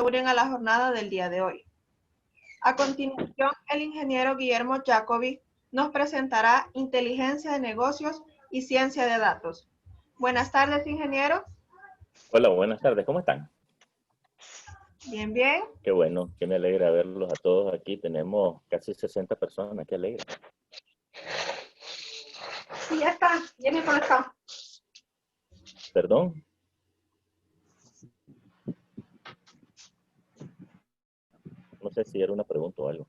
unen a la jornada del día de hoy. A continuación, el ingeniero Guillermo Jacobi nos presentará inteligencia de negocios y ciencia de datos. Buenas tardes, ingeniero. Hola, buenas tardes, ¿cómo están? Bien, bien. Qué bueno, que me alegra verlos a todos aquí. Tenemos casi 60 personas, qué alegre. Sí, ya está, ya me conectado. ¿Perdón? No sé si era una pregunta o algo.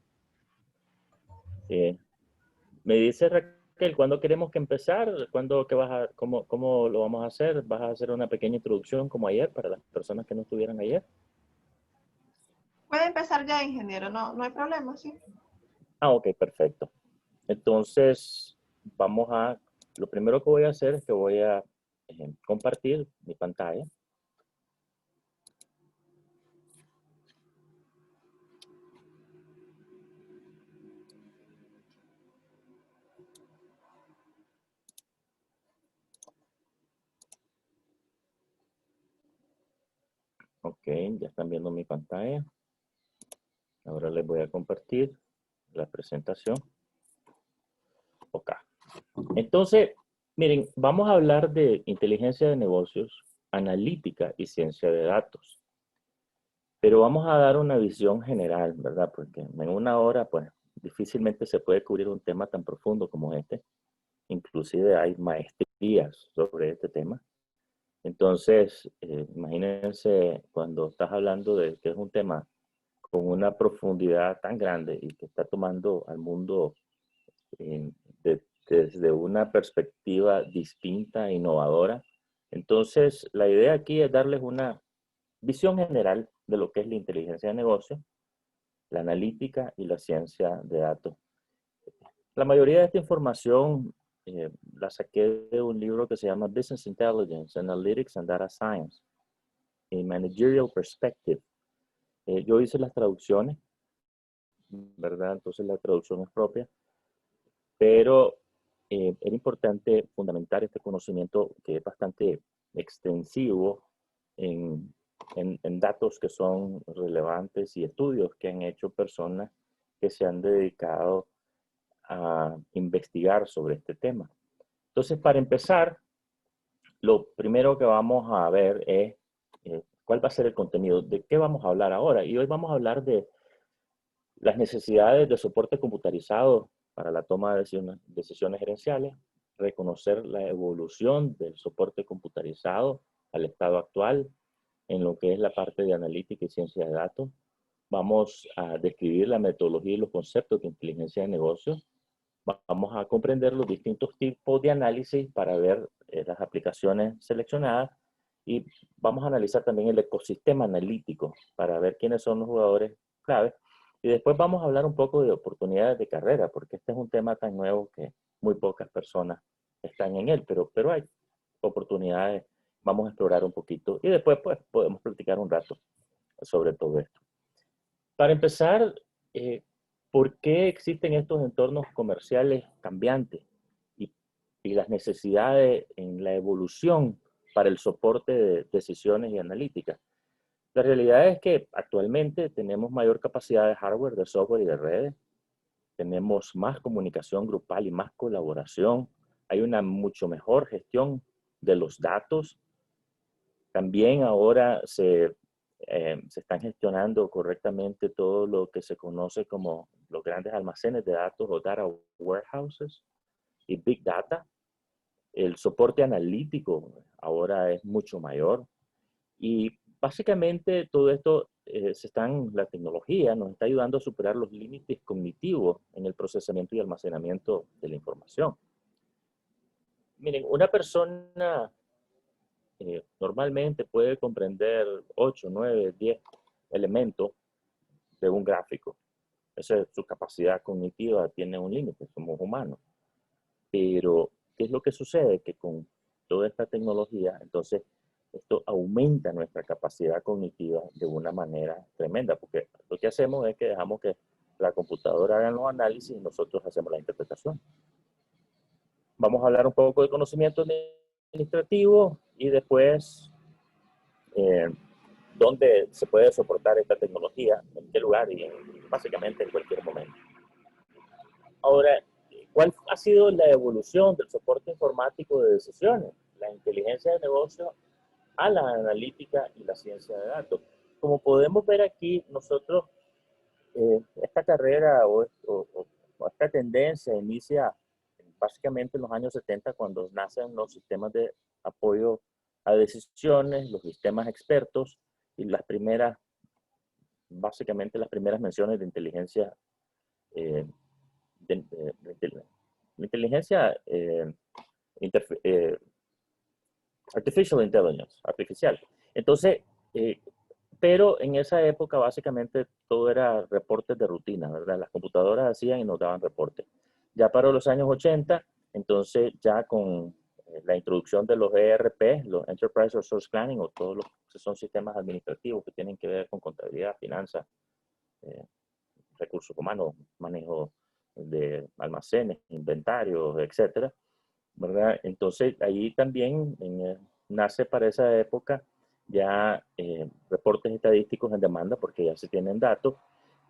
Me dice Raquel, ¿cuándo queremos que empezar? ¿Cuándo que vas a, cómo lo vamos a hacer? ¿Vas a hacer una pequeña introducción como ayer para las personas que no estuvieran ayer? Puede empezar ya, ingeniero, no hay problema, sí. Ah, ok, perfecto. Entonces, lo primero que voy a hacer es que voy a compartir mi pantalla. Ok, ya están viendo mi pantalla. Ahora les voy a compartir la presentación. Ok. Entonces, miren, vamos a hablar de inteligencia de negocios, analítica y ciencia de datos. Pero vamos a dar una visión general, ¿verdad? Porque en una hora, pues, difícilmente se puede cubrir un tema tan profundo como este. Inclusive hay maestrías sobre este tema. Entonces, imagínense cuando estás hablando de que es un tema con una profundidad tan grande y que está tomando al mundo eh, desde una perspectiva distinta e innovadora. Entonces, la idea aquí es darles una visión general de lo que es la inteligencia de negocio, la analítica y la ciencia de datos. La mayoría de esta información la saqué de un libro que se llama Business Intelligence, Analytics and Data Science, a Managerial Perspective. Yo hice las traducciones, ¿verdad? Entonces la traducción es propia, pero era importante fundamentar este conocimiento que es bastante extensivo en datos que son relevantes y estudios que han hecho personas que se han dedicado a investigar sobre este tema. Entonces, para empezar, lo primero que vamos a ver es cuál va a ser el contenido, de qué vamos a hablar ahora. Y hoy vamos a hablar de las necesidades de soporte computarizado para la toma de decisiones gerenciales, reconocer la evolución del soporte computarizado al estado actual en lo que es la parte de analítica y ciencia de datos. Vamos a describir la metodología y los conceptos de inteligencia de negocios. Vamos a comprender los distintos tipos de análisis para ver las aplicaciones seleccionadas y vamos a analizar también el ecosistema analítico para ver quiénes son los jugadores claves. Y después vamos a hablar un poco de oportunidades de carrera, porque este es un tema tan nuevo que muy pocas personas están en él, pero hay oportunidades. Vamos a explorar un poquito y después pues podemos platicar un rato sobre todo esto. Para empezar, ¿por qué existen estos entornos comerciales cambiantes y las necesidades en la evolución para el soporte de decisiones y analíticas? La realidad es que actualmente tenemos mayor capacidad de hardware, de software y de redes. Tenemos más comunicación grupal y más colaboración. Hay una mucho mejor gestión de los datos. También ahora se están gestionando correctamente todo lo que se conoce como los grandes almacenes de datos o data warehouses y big data. El soporte analítico ahora es mucho mayor y básicamente todo esto la tecnología nos está ayudando a superar los límites cognitivos en el procesamiento y almacenamiento de la información. Miren, una persona normalmente puede comprender 8, 9, 10 elementos de un gráfico. Esa es su capacidad cognitiva, tiene un límite, somos humanos. Pero, ¿qué es lo que sucede? Que con toda esta tecnología, entonces, esto aumenta nuestra capacidad cognitiva de una manera tremenda, porque lo que hacemos es que dejamos que la computadora haga los análisis y nosotros hacemos la interpretación. Vamos a hablar un poco de conocimiento administrativo y después dónde se puede soportar esta tecnología, en qué lugar y básicamente en cualquier momento. Ahora, ¿cuál ha sido la evolución del soporte informático de decisiones? La inteligencia de negocio a la analítica y la ciencia de datos. Como podemos ver aquí, nosotros, esta carrera o esta tendencia inicia básicamente en los años 70 cuando nacen los sistemas de apoyo a decisiones, los sistemas expertos y las primeras, básicamente las primeras menciones de inteligencia inteligencia artificial intelligence, artificial. Entonces, pero en esa época básicamente todo era reportes de rutina, ¿verdad? Las computadoras hacían y nos daban reportes. Ya para los años 80, entonces ya con la introducción de los ERP, los Enterprise Resource Planning, o todos los que son sistemas administrativos que tienen que ver con contabilidad, finanzas, recursos humanos, manejo de almacenes, inventarios, etcétera, ¿verdad? Entonces, ahí también nace para esa época ya reportes estadísticos en demanda porque ya se tienen datos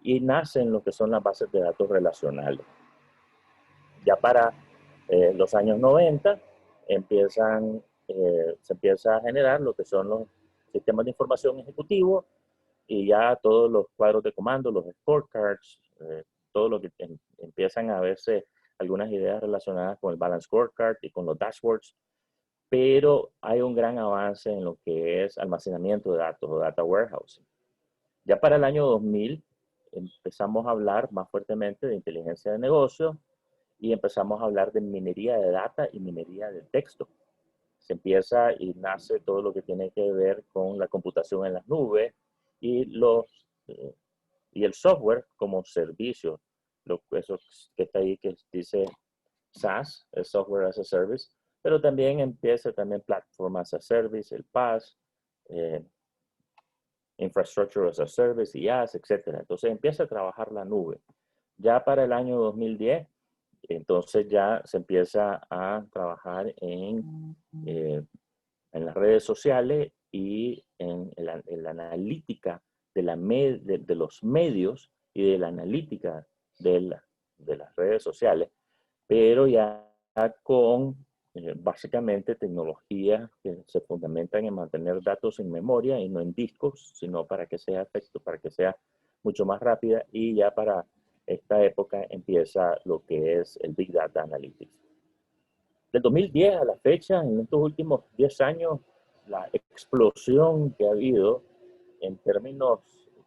y nacen lo que son las bases de datos relacionales. Ya para los años 90 se empieza a generar lo que son los sistemas de información ejecutivos y ya todos los cuadros de comando, los scorecards, todo lo que empiezan a verse algunas ideas relacionadas con el Balance Scorecard y con los dashboards, pero hay un gran avance en lo que es almacenamiento de datos o data warehousing. Ya para el año 2000 empezamos a hablar más fuertemente de inteligencia de negocio y empezamos a hablar de minería de data y minería de texto. Se empieza y nace todo lo que tiene que ver con la computación en las nubes y el software como servicio, eso que está ahí que dice SaaS, el Software as a Service, pero también empieza también Platform as a Service, el PaaS, Infrastructure as a Service, IaaS, etc. Entonces empieza a trabajar la nube. Ya para el año 2010, entonces ya se empieza a trabajar en las redes sociales y en la analítica de los medios y de la analítica de las redes sociales, pero ya con básicamente tecnologías que se fundamentan en mantener datos en memoria y no en discos, sino para que sea efecto, para que sea mucho más rápida, y ya para esta época empieza lo que es el Big Data Analytics. Del 2010 a la fecha, en estos últimos 10 años, la explosión que ha habido en términos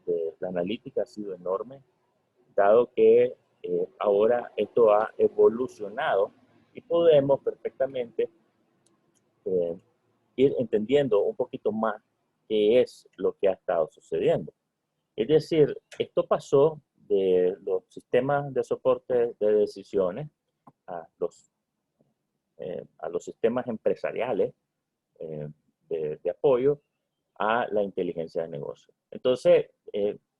de la analítica ha sido enorme, dado que ahora esto ha evolucionado y podemos perfectamente ir entendiendo un poquito más qué es lo que ha estado sucediendo. Es decir, esto pasó de los sistemas de soporte de decisiones a los sistemas empresariales de apoyo a la inteligencia de negocio. Entonces,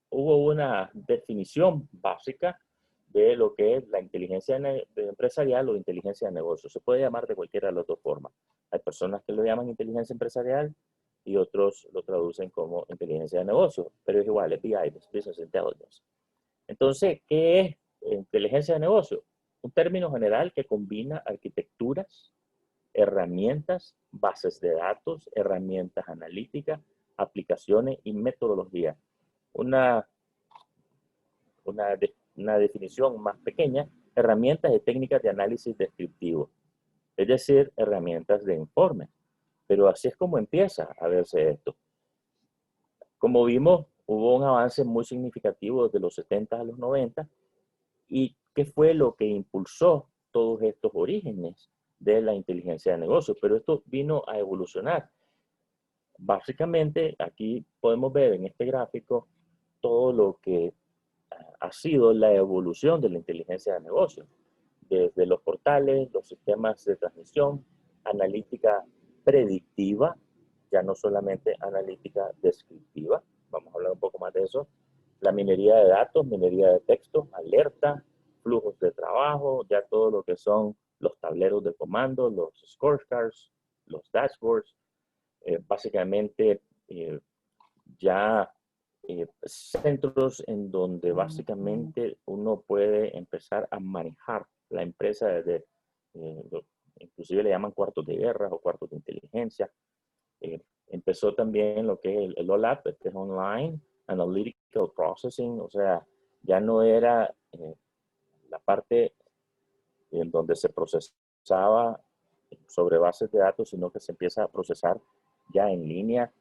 hubo una definición básica de lo que es la inteligencia empresarial o inteligencia de negocio. Se puede llamar de cualquiera de las dos formas. Hay personas que lo llaman inteligencia empresarial y otros lo traducen como inteligencia de negocio, pero es igual, es BI, Business Intelligence. Entonces, ¿qué es inteligencia de negocio? Un término general que combina arquitecturas, herramientas, bases de datos, herramientas analíticas, aplicaciones y metodologías. Una definición más pequeña, herramientas y técnicas de análisis descriptivo, es decir, herramientas de informe. Pero así es como empieza a verse esto. Como vimos, hubo un avance muy significativo desde los 70 a los 90. ¿Y qué fue lo que impulsó todos estos orígenes de la inteligencia de negocio? Pero esto vino a evolucionar. Básicamente, aquí podemos ver en este gráfico todo lo que ha sido la evolución de la inteligencia de negocio. Desde los portales, los sistemas de transmisión, analítica predictiva, ya no solamente analítica descriptiva, vamos a hablar un poco más de eso, la minería de datos, minería de texto, alerta, flujos de trabajo, ya todo lo que son los tableros de comando, los scorecards, los dashboards, básicamente ya centros en donde básicamente uno puede empezar a manejar la empresa desde, inclusive le llaman cuartos de guerra o cuartos de inteligencia. Empezó también lo que es el OLAP, que es Online Analytical Processing, o sea, ya no era la parte en donde se procesaba sobre bases de datos, sino que se empieza a procesar ya en línea.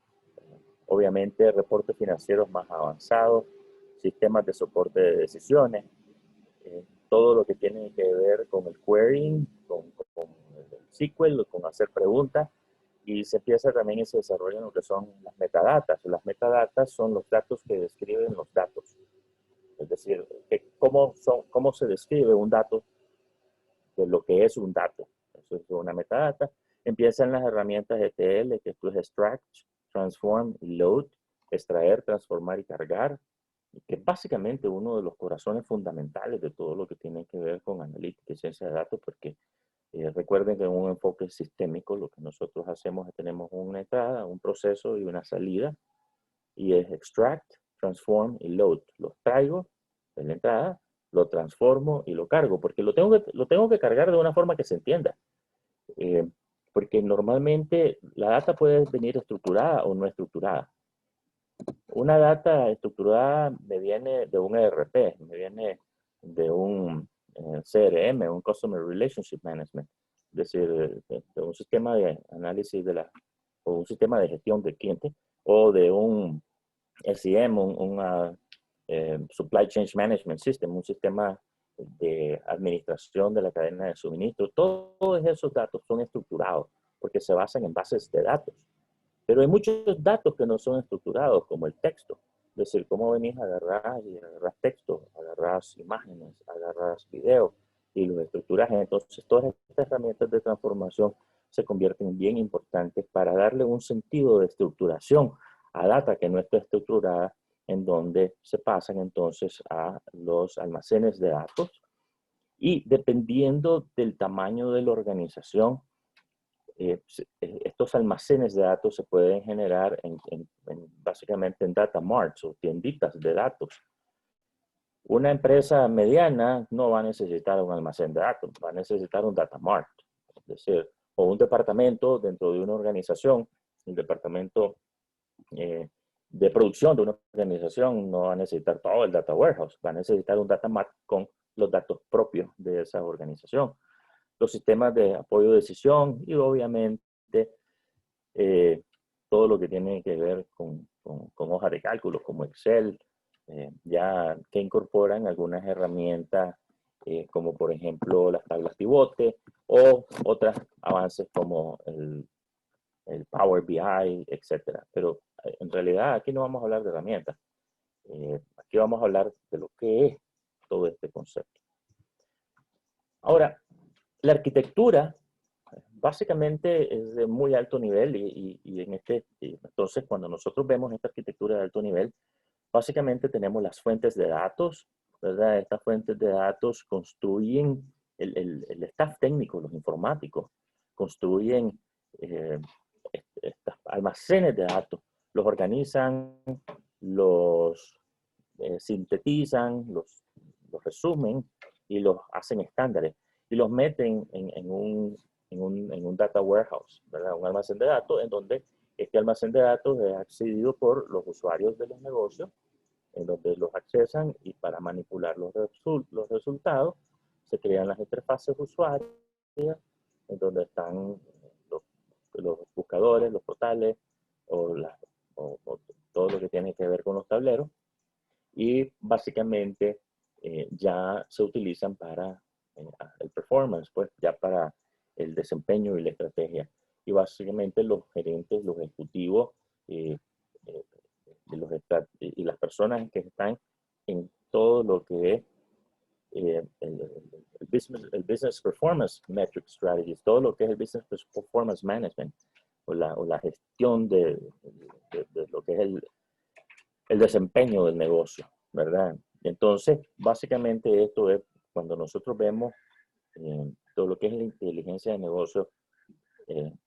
Obviamente, reportes financieros más avanzados, sistemas de soporte de decisiones, todo lo que tiene que ver con el querying, con el SQL, con hacer preguntas, y se empieza también ese desarrollo en lo que son las metadatas. Las metadatas son los datos que describen los datos. Es decir, cómo se describe un dato de lo que es un dato. Eso es una metadata. Empiezan las herramientas ETL, que es extract, transform y load, extraer, transformar y cargar, que es básicamente uno de los corazones fundamentales de todo lo que tiene que ver con analítica y ciencia de datos, porque recuerden que en un enfoque sistémico lo que nosotros hacemos es tenemos una entrada, un proceso y una salida, y es extract, transform y load. Los traigo de la entrada, lo transformo y lo cargo, porque lo tengo que cargar de una forma que se entienda. Porque normalmente la data puede venir estructurada o no estructurada. Una data estructurada me viene de un ERP, me viene de un CRM, un Customer Relationship Management, es decir, de un sistema de análisis o un sistema de gestión de cliente, o de un SCM, Supply Chain Management System, un sistema de administración de la cadena de suministro. Todos esos datos son estructurados porque se basan en bases de datos. Pero hay muchos datos que no son estructurados, como el texto. Es decir, cómo venís a agarrar texto, agarras imágenes, agarras videos y los estructuras. Entonces, todas estas herramientas de transformación se convierten bien importantes para darle un sentido de estructuración a data que no está estructurada, en donde se pasan entonces a los almacenes de datos. Y dependiendo del tamaño de la organización, estos almacenes de datos se pueden generar básicamente en data marts o tienditas de datos. Una empresa mediana no va a necesitar un almacén de datos, va a necesitar un data mart, es decir, o un departamento dentro de una organización, el departamento de producción de una organización no va a necesitar todo el data warehouse, va a necesitar un data mart con los datos propios de esa organización. Los sistemas de apoyo de decisión y obviamente todo lo que tiene que ver con hojas de cálculo como Excel, ya que incorporan algunas herramientas como por ejemplo las tablas pivote o otros avances como el Power BI, etcétera. Pero en realidad aquí no vamos a hablar de herramientas. Aquí vamos a hablar de lo que es todo este concepto. Ahora, la arquitectura básicamente es de muy alto nivel entonces cuando nosotros vemos esta arquitectura de alto nivel, básicamente tenemos las fuentes de datos, ¿verdad? Estas fuentes de datos construyen el staff técnico, los informáticos, construyen estos almacenes de datos, los organizan, los sintetizan, los resumen y los hacen estándares y los meten en un data warehouse, ¿verdad? Un almacén de datos en donde este almacén de datos es accedido por los usuarios de los negocios, en donde los accesan y para manipular los resultados se crean las interfaces usuarias en donde están los buscadores, los portales o todo lo que tiene que ver con los tableros y básicamente ya se utilizan para el performance, pues ya para el desempeño y la estrategia. Y básicamente los gerentes, los ejecutivos y las personas que están en todo lo que es el business performance metric strategies, todo lo que es el business performance management o la gestión de lo que es el desempeño del negocio, ¿verdad? Entonces, básicamente esto es cuando nosotros vemos todo lo que es la inteligencia de negocio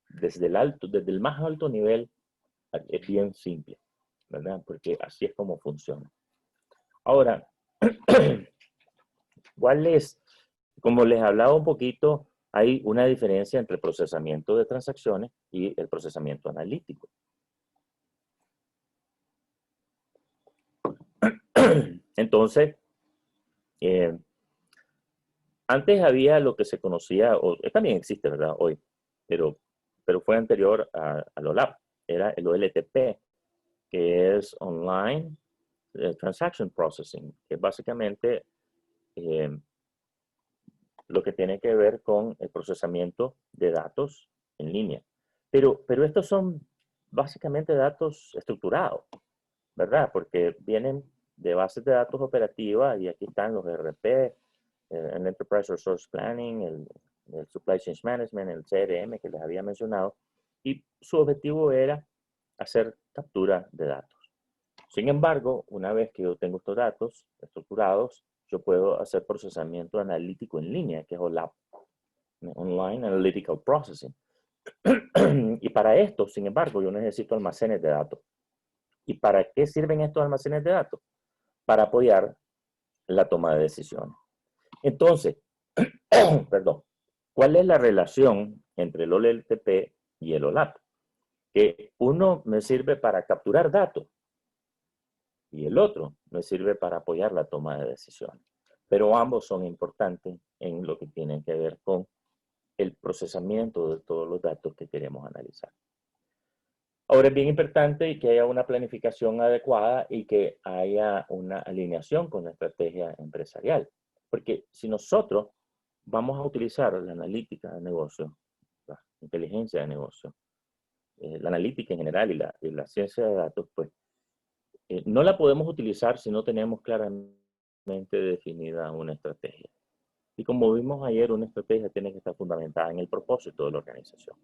desde el más alto nivel, es bien simple, ¿verdad? Porque así es como funciona. Ahora, ¿cuál es? Como les hablaba un poquito, hay una diferencia entre el procesamiento de transacciones y el procesamiento analítico. Entonces, antes había lo que se conocía, o también existe, ¿verdad? Hoy, pero fue anterior al OLAP, era el OLTP, que es Online Transaction Processing, que es básicamente lo que tiene que ver con el procesamiento de datos en línea. Pero estos son básicamente datos estructurados, ¿verdad? Porque vienen de bases de datos operativas y aquí están los ERP, el Enterprise Resource Planning, el Supply Chain Management, el CRM que les había mencionado, y su objetivo era hacer captura de datos. Sin embargo, una vez que yo tengo estos datos estructurados, yo puedo hacer procesamiento analítico en línea, que es OLAP, Online Analytical Processing. Y para esto, sin embargo, yo necesito almacenes de datos. ¿Y para qué sirven estos almacenes de datos? Para apoyar la toma de decisiones. Entonces, perdón, ¿cuál es la relación entre el OLTP y el OLAP? Que uno me sirve para capturar datos y el otro me sirve para apoyar la toma de decisiones. Pero ambos son importantes en lo que tiene que ver con el procesamiento de todos los datos que queremos analizar. Ahora es bien importante que haya una planificación adecuada y que haya una alineación con la estrategia empresarial. Porque si nosotros vamos a utilizar la analítica de negocio, la inteligencia de negocio, la analítica en general y la ciencia de datos, pues no la podemos utilizar si no tenemos claramente definida una estrategia. Y como vimos ayer, una estrategia tiene que estar fundamentada en el propósito de la organización.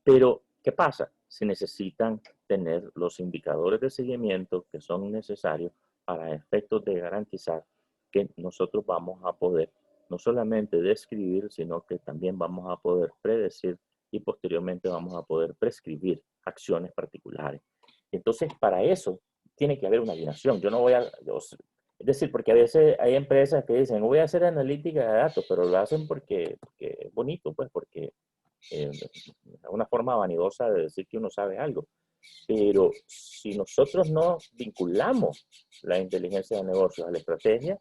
Pero, ¿qué pasa? Se necesitan tener los indicadores de seguimiento que son necesarios para efectos de garantizar que nosotros vamos a poder no solamente describir, sino que también vamos a poder predecir y posteriormente vamos a poder prescribir acciones particulares. Entonces, para eso tiene que haber una alineación. Yo no voy a... es decir, porque a veces hay empresas que dicen, voy a hacer analítica de datos, pero lo hacen porque es bonito, pues porque una forma vanidosa de decir que uno sabe algo. Pero si nosotros no vinculamos la inteligencia de negocios a la estrategia,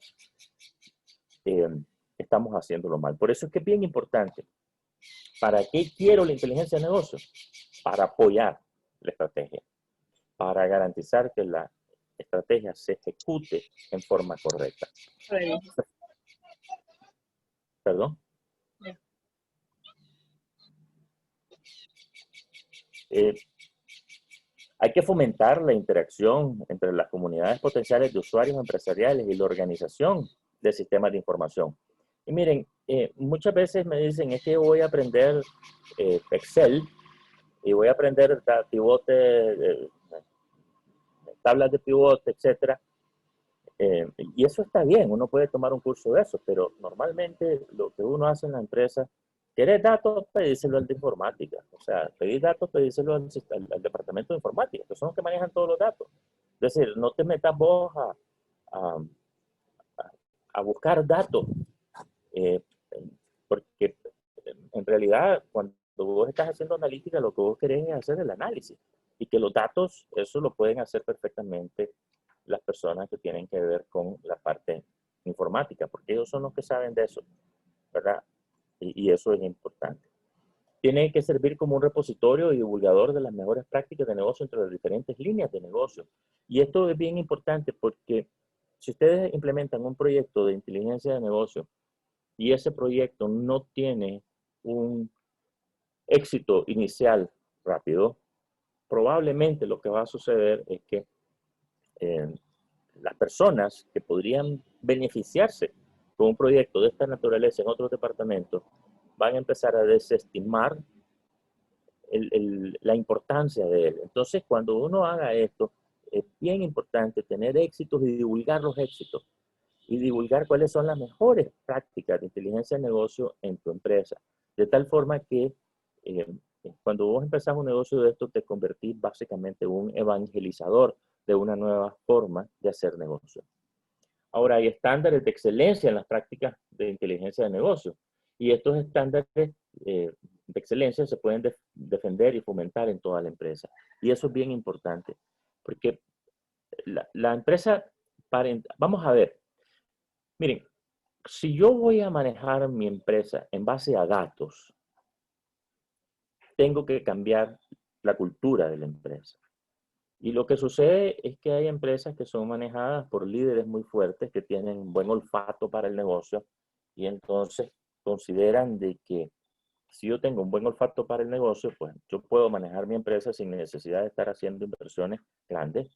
estamos haciéndolo mal. Por eso es que es bien importante. ¿Para qué quiero la inteligencia de negocios? Para apoyar la estrategia, para garantizar que la estrategia se ejecute en forma correcta. ¿Perdón? Hay que fomentar la interacción entre las comunidades potenciales de usuarios empresariales y la organización de sistemas de información. Y miren, muchas veces me dicen, es que voy a aprender Excel y voy a aprender pivote, tablas de pivote, etc. Y eso está bien, uno puede tomar un curso de eso, pero normalmente lo que uno hace en la empresa, ¿quieres datos? Pedíselo al de informática. O sea, pedir datos, pedíselo al departamento de informática, que son los que manejan todos los datos. Es decir, no te metas vos a buscar datos, porque en realidad cuando vos estás haciendo analítica, lo que vos querés es hacer el análisis. Y que los datos, eso lo pueden hacer perfectamente las personas que tienen que ver con la parte informática, porque ellos son los que saben de eso, ¿verdad? Y eso es importante. Tiene que servir como un repositorio y divulgador de las mejores prácticas de negocio entre las diferentes líneas de negocio. Y esto es bien importante porque si ustedes implementan un proyecto de inteligencia de negocio y ese proyecto no tiene un éxito inicial rápido, probablemente lo que va a suceder es que las personas que podrían beneficiarse con un proyecto de esta naturaleza en otros departamentos van a empezar a desestimar la importancia de él. Entonces, cuando uno haga esto, es bien importante tener éxitos y divulgar los éxitos y divulgar cuáles son las mejores prácticas de inteligencia de negocio en tu empresa. De tal forma que cuando vos empezás un negocio de esto, te convertís básicamente en un evangelizador de una nueva forma de hacer negocio. Ahora, hay estándares de excelencia en las prácticas de inteligencia de negocio, y estos estándares de excelencia se pueden defender y fomentar en toda la empresa. Y eso es bien importante, porque la empresa, vamos a ver, miren, si yo voy a manejar mi empresa en base a datos, tengo que cambiar la cultura de la empresa. Y lo que sucede es que hay empresas que son manejadas por líderes muy fuertes que tienen buen olfato para el negocio y entonces consideran de que si yo tengo un buen olfato para el negocio, pues yo puedo manejar mi empresa sin necesidad de estar haciendo inversiones grandes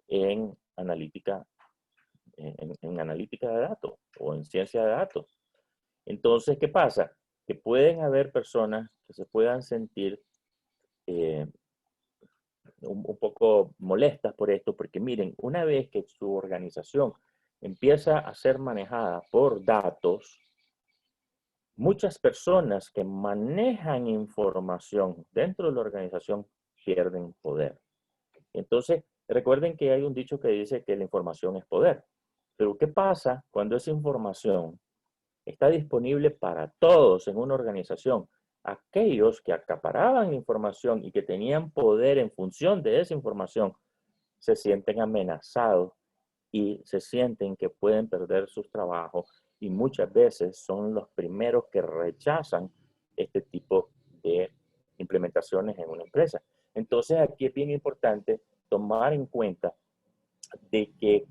en analítica, en analítica de datos o en ciencia de datos. Entonces, ¿qué pasa? Que pueden haber personas que se puedan sentir un poco molestas por esto, porque miren, una vez que su organización empieza a ser manejada por datos, muchas personas que manejan información dentro de la organización pierden poder. Entonces, recuerden que hay un dicho que dice que la información es poder. Pero ¿qué pasa cuando esa información está disponible para todos en una organización? Aquellos que acaparaban información y que tenían poder en función de esa información se sienten amenazados y se sienten que pueden perder sus trabajos y muchas veces son los primeros que rechazan este tipo de implementaciones en una empresa. Entonces aquí es bien importante tomar en cuenta de que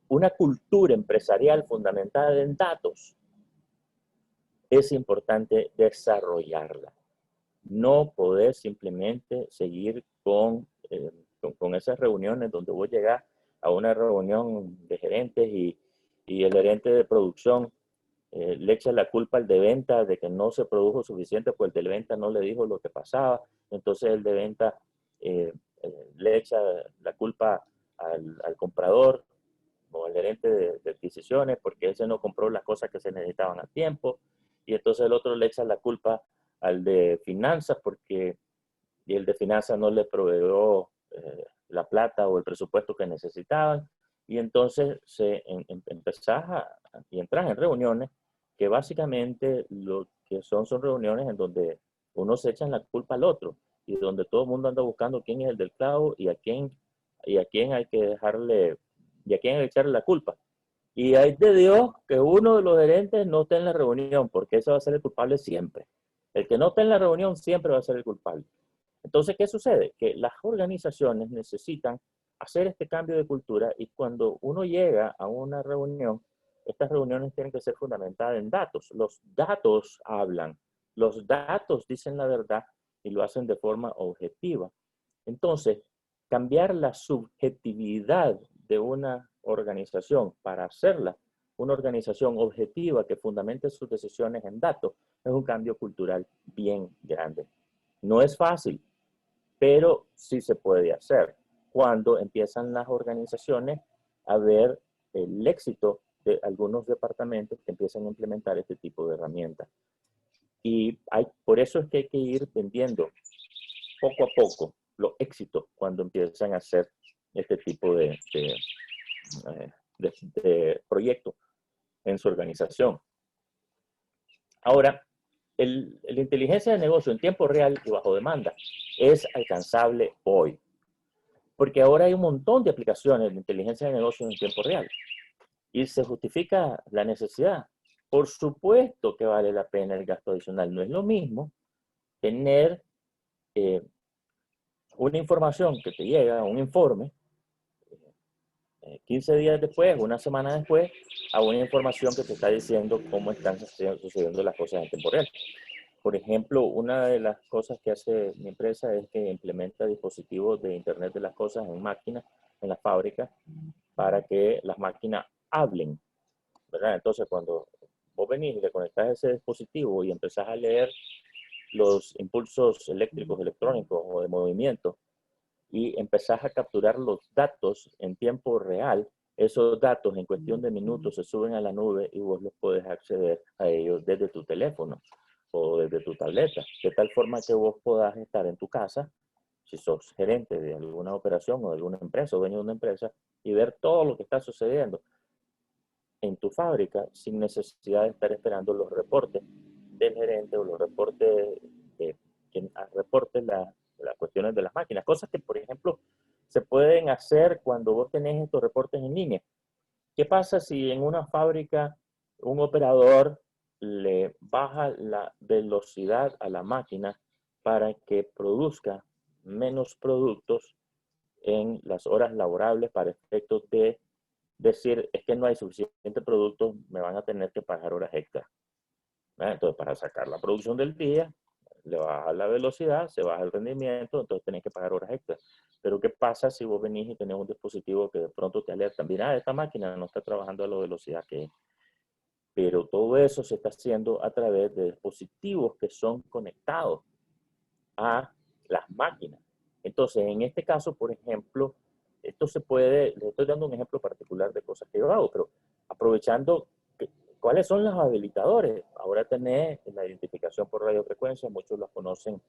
una cultura empresarial fundamentada en datos es importante desarrollarla. No poder simplemente seguir con esas reuniones donde vos llegás a una reunión de gerentes y el gerente de producción le echa la culpa al de venta de que no se produjo suficiente, pues el de venta no le dijo lo que pasaba. Entonces el de venta le echa la culpa al comprador o al gerente de adquisiciones porque ese no compró las cosas que se necesitaban a tiempo. Y entonces el otro le echa la culpa al de finanzas porque y el de finanzas no le proveyó la plata o el presupuesto que necesitaban. Y entonces empezás y entras en reuniones que básicamente lo que son reuniones en donde uno se echa la culpa al otro y donde todo el mundo anda buscando quién es el del clavo y a quién hay que dejarle y a quién hay que echarle la culpa. Y hay de Dios que uno de los gerentes no esté en la reunión, porque ese va a ser el culpable siempre. El que no está en la reunión siempre va a ser el culpable. Entonces, ¿qué sucede? Que las organizaciones necesitan hacer este cambio de cultura y cuando uno llega a una reunión, estas reuniones tienen que ser fundamentadas en datos. Los datos hablan, los datos dicen la verdad y lo hacen de forma objetiva. Entonces, cambiar la subjetividad de una organización para hacerla una organización objetiva que fundamente sus decisiones en datos es un cambio cultural bien grande. No es fácil, pero sí se puede hacer cuando empiezan las organizaciones a ver el éxito de algunos departamentos que empiezan a implementar este tipo de herramientas. Y por eso es que hay que ir vendiendo poco a poco los éxitos cuando empiezan a hacer este tipo de proyectos en su organización. Ahora, la inteligencia de negocio en tiempo real y bajo demanda es alcanzable hoy. Porque ahora hay un montón de aplicaciones de inteligencia de negocio en tiempo real. Y se justifica la necesidad. Por supuesto que vale la pena el gasto adicional. No es lo mismo tener una información que te llega, un informe, 15 días después, una semana después, a una información que te está diciendo cómo están sucediendo las cosas en tiempo real. Por ejemplo, una de las cosas que hace mi empresa es que implementa dispositivos de Internet de las cosas en máquinas, en las fábricas, para que las máquinas hablen, ¿verdad? Entonces, cuando vos venís y le conectás ese dispositivo y empezás a leer los impulsos eléctricos, electrónicos o de movimiento, y empezás a capturar los datos en tiempo real, esos datos en cuestión de minutos se suben a la nube y vos los podés acceder a ellos desde tu teléfono o desde tu tableta, de tal forma que vos podás estar en tu casa si sos gerente de alguna operación o de alguna empresa o dueño de una empresa, y ver todo lo que está sucediendo en tu fábrica sin necesidad de estar esperando los reportes del gerente o los reportes de quien reporte las cuestiones de las máquinas. Cosas que, por ejemplo, se pueden hacer cuando vos tenés estos reportes en línea. ¿Qué pasa si en una fábrica un operador le baja la velocidad a la máquina para que produzca menos productos en las horas laborables para efectos de decir, es que no hay suficiente producto, me van a tener que pagar horas extras? Entonces, para sacar la producción del día, le baja la velocidad, se baja el rendimiento, entonces tenés que pagar horas extras. Pero ¿qué pasa si vos venís y tenés un dispositivo que de pronto te alerta? Mira, esta máquina no está trabajando a la velocidad que es. Pero todo eso se está haciendo a través de dispositivos que son conectados a las máquinas. Entonces, en este caso, por ejemplo, esto se puede, les estoy dando un ejemplo particular de cosas que yo hago, pero aprovechando cuáles son los habilitadores. Ahora tenés la identificación por radiofrecuencia, muchos los conocen,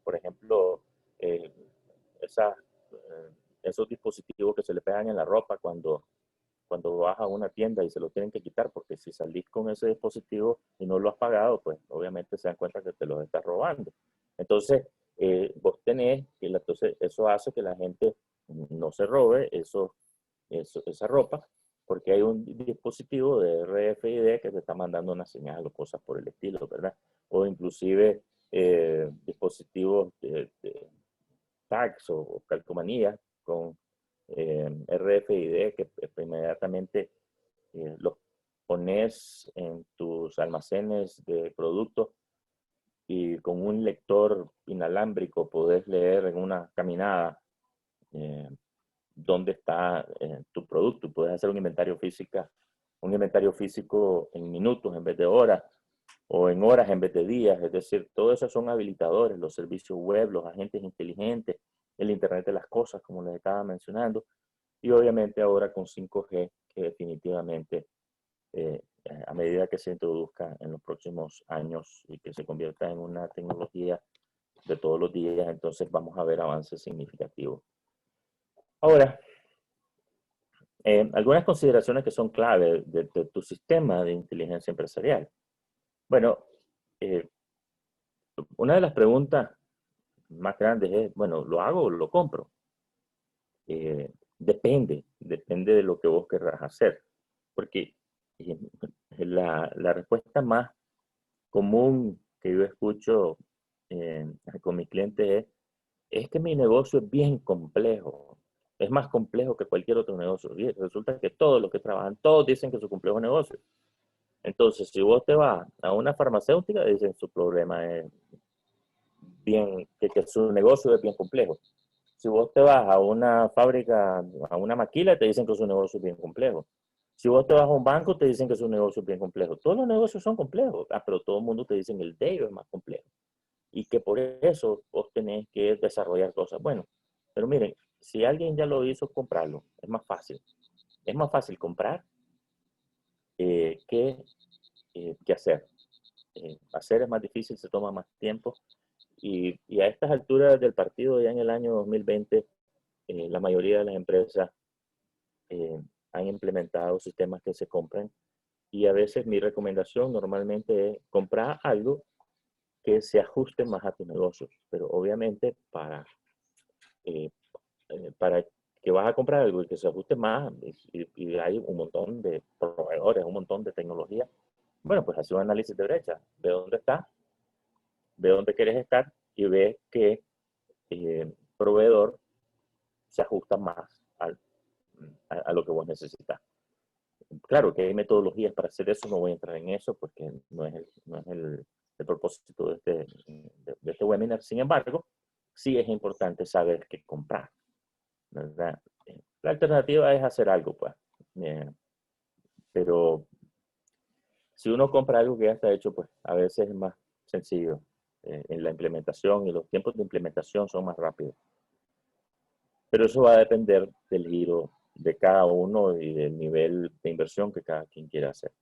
por ejemplo, eh, esa, esos dispositivos que se le pegan en la ropa cuando vas a una tienda y se lo tienen que quitar, porque si salís con ese dispositivo y no lo has pagado, pues obviamente se dan cuenta que te lo estás robando. Entonces, vos tenés, entonces eso hace que la gente no se robe esa ropa, porque hay un dispositivo de RFID que te está mandando una señal o cosas por el estilo, ¿verdad? O inclusive dispositivos de tags o calcomanías con RFID que inmediatamente los pones en tus almacenes de productos y con un lector inalámbrico podés leer en una caminada dónde está tu producto. Puedes hacer un inventario físico en minutos en vez de horas, o en horas en vez de días. Es decir, todo eso son habilitadores, los servicios web, los agentes inteligentes, el Internet de las cosas, como les estaba mencionando, y obviamente ahora con 5G, que definitivamente a medida que se introduzca en los próximos años y que se convierta en una tecnología de todos los días, entonces vamos a ver avances significativos. Ahora, algunas consideraciones que son clave de tu sistema de inteligencia empresarial. Bueno, una de las preguntas más grandes es, bueno, ¿lo hago o lo compro? Depende de lo que vos querrás hacer. Porque la respuesta más común que yo escucho con mis clientes es que mi negocio es bien complejo. Es más complejo que cualquier otro negocio. Y resulta que todos los que trabajan, todos dicen que su complejo negocio. Entonces, si vos te vas a una farmacéutica, dicen su problema es bien, que su negocio es bien complejo. Si vos te vas a una fábrica, a una maquila, te dicen que su negocio es bien complejo. Si vos te vas a un banco, te dicen que su negocio es bien complejo. Todos los negocios son complejos, pero todo el mundo te dice que el de ellos es más complejo. Y que por eso vos tenés que desarrollar cosas. Bueno, pero miren, si alguien ya lo hizo, comprarlo. Es más fácil. Es más fácil comprar que hacer. Hacer es más difícil, se toma más tiempo. Y a estas alturas del partido, ya en el año 2020, la mayoría de las empresas han implementado sistemas que se compran. Y a veces mi recomendación normalmente es comprar algo que se ajuste más a tu negocio. Pero obviamente para que vas a comprar algo y que se ajuste más, y hay un montón de proveedores, un montón de tecnología, bueno, pues hace un análisis de brecha, ve dónde estás, ve dónde quieres estar y ve qué proveedor se ajusta más a lo que vos necesitas. Claro que hay metodologías para hacer eso, no voy a entrar en eso porque no es el propósito de este webinar. Sin embargo, sí es importante saber qué comprar, ¿verdad? La alternativa es hacer algo, pues. Pero si uno compra algo que ya está hecho, pues a veces es más sencillo en la implementación, y los tiempos de implementación son más rápidos. Pero eso va a depender del giro de cada uno y del nivel de inversión que cada quien quiera hacer.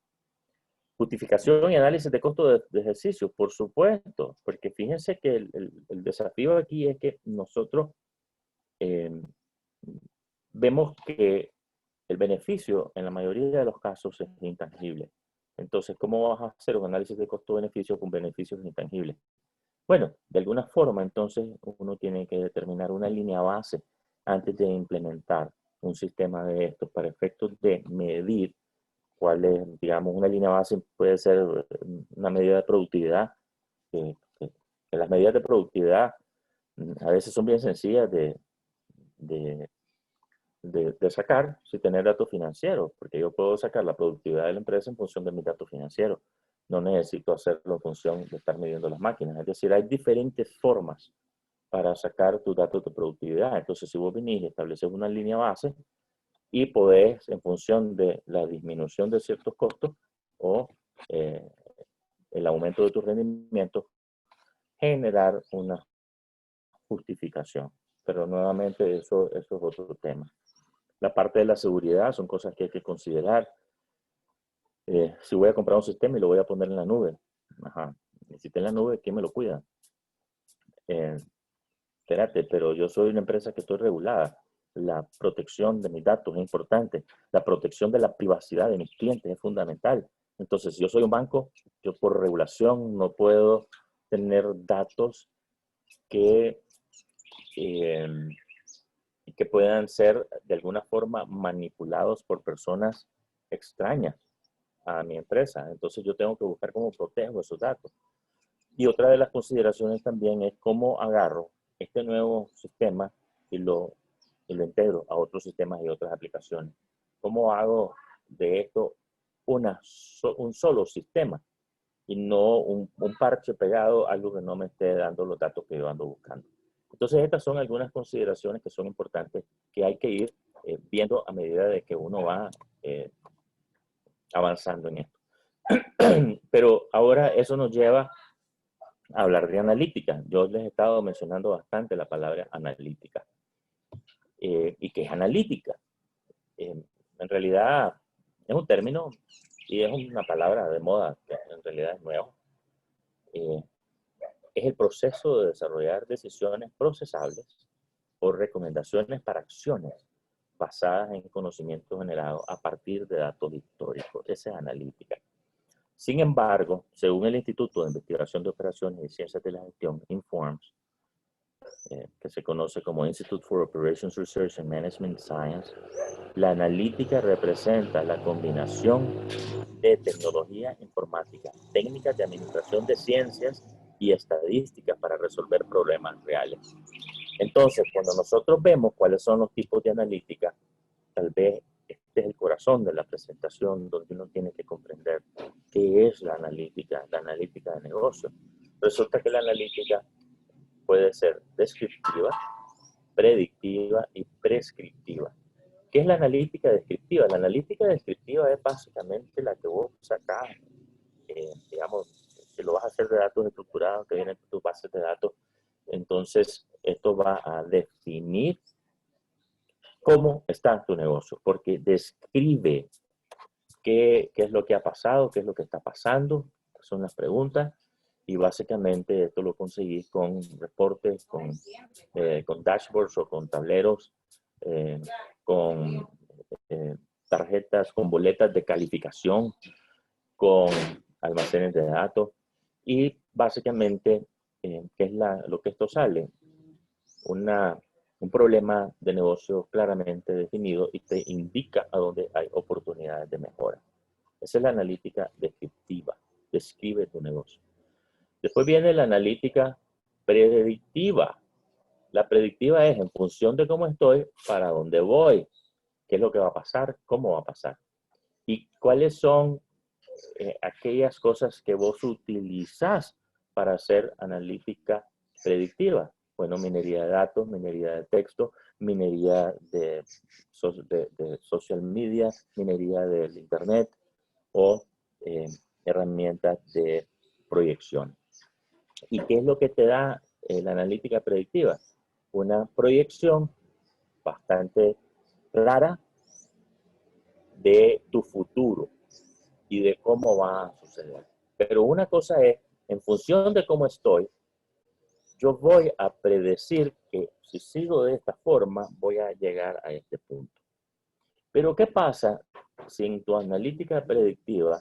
Justificación y análisis de costo de ejercicio, por supuesto, porque fíjense que el desafío aquí es que nosotros vemos que el beneficio en la mayoría de los casos es intangible. Entonces, ¿cómo vas a hacer un análisis de costo-beneficio con beneficios intangibles? Bueno, de alguna forma, entonces, uno tiene que determinar una línea base antes de implementar un sistema de estos para efectos de medir cuál es, digamos, una línea base puede ser una medida de productividad, que las medidas de productividad a veces son bien sencillas de, de sacar sin tener datos financieros, porque yo puedo sacar la productividad de la empresa en función de mis datos financieros. No necesito hacerlo en función de estar midiendo las máquinas. Es decir, hay diferentes formas para sacar tus datos de productividad. Entonces, si vos venís y estableces una línea base y podés, en función de la disminución de ciertos costos o el aumento de tu rendimiento, generar una justificación. Pero nuevamente eso es otro tema. La parte de la seguridad son cosas que hay que considerar. Si voy a comprar un sistema y lo voy a poner en la nube, ajá, si está en la nube, ¿quién me lo cuida? Espérate, pero yo soy una empresa que estoy regulada. La protección de mis datos es importante. La protección de la privacidad de mis clientes es fundamental. Entonces, si yo soy un banco, yo por regulación no puedo tener datos que, que puedan ser de alguna forma manipulados por personas extrañas a mi empresa. Entonces yo tengo que buscar cómo protejo esos datos. Y otra de las consideraciones también es cómo agarro este nuevo sistema y lo integro a otros sistemas y otras aplicaciones. ¿Cómo hago de esto un solo sistema y no un parche pegado a algo que no me esté dando los datos que yo ando buscando? Entonces estas son algunas consideraciones que son importantes que hay que ir viendo a medida de que uno va avanzando en esto. Pero ahora eso nos lleva a hablar de analítica. Yo les he estado mencionando bastante la palabra analítica. ¿Y qué es analítica? En realidad es un término y es una palabra de moda que en realidad es nuevo. Es el proceso de desarrollar decisiones procesables o recomendaciones para acciones basadas en conocimiento generado a partir de datos históricos. Esa es analítica. Sin embargo, según el Instituto de Investigación de Operaciones y Ciencias de la Gestión, INFORMS, que se conoce como Institute for Operations Research and Management Science, la analítica representa la combinación de tecnología informática, técnicas de administración de ciencias y estadísticas para resolver problemas reales. Entonces, cuando nosotros vemos cuáles son los tipos de analítica, tal vez este es el corazón de la presentación donde uno tiene que comprender qué es la analítica de negocio. Resulta que la analítica puede ser descriptiva, predictiva y prescriptiva. ¿Qué es la analítica descriptiva? La analítica descriptiva es básicamente la que vos sacás, digamos, si lo vas a hacer de datos estructurados que vienen de tus bases de datos, entonces esto va a definir cómo está tu negocio, porque describe qué es lo que ha pasado, qué es lo que está pasando, son las preguntas, y básicamente esto lo conseguís con reportes, con dashboards o con tableros, con tarjetas, con boletas de calificación, con almacenes de datos, y básicamente, ¿qué es lo que esto sale? Un problema de negocio claramente definido y te indica a dónde hay oportunidades de mejora. Esa es la analítica descriptiva, describe tu negocio. Después viene la analítica predictiva. La predictiva es en función de cómo estoy, para dónde voy, qué es lo que va a pasar, cómo va a pasar. Y cuáles son aquellas cosas que vos utilizás para hacer analítica predictiva. Bueno, minería de datos, minería de texto, minería de social media, minería del internet o herramientas de proyección. ¿Y qué es lo que te da la analítica predictiva? Una proyección bastante clara de tu futuro y de cómo va a suceder. Pero una cosa es, en función de cómo estoy, yo voy a predecir que si sigo de esta forma, voy a llegar a este punto. Pero ¿qué pasa si en tu analítica predictiva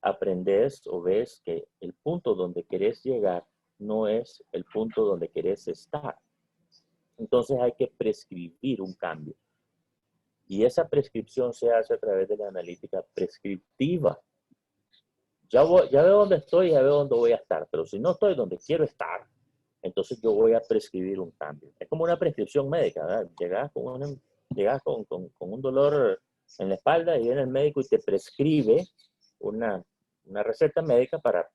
aprendes o ves que el punto donde querés llegar no es el punto donde querés estar? Entonces hay que prescribir un cambio. Y esa prescripción se hace a través de la analítica prescriptiva. Ya veo dónde estoy, ya veo dónde voy a estar, pero si no estoy donde quiero estar, entonces yo voy a prescribir un cambio. Es como una prescripción médica, ¿verdad? Llegas con un dolor en la espalda y viene el médico y te prescribe una receta médica para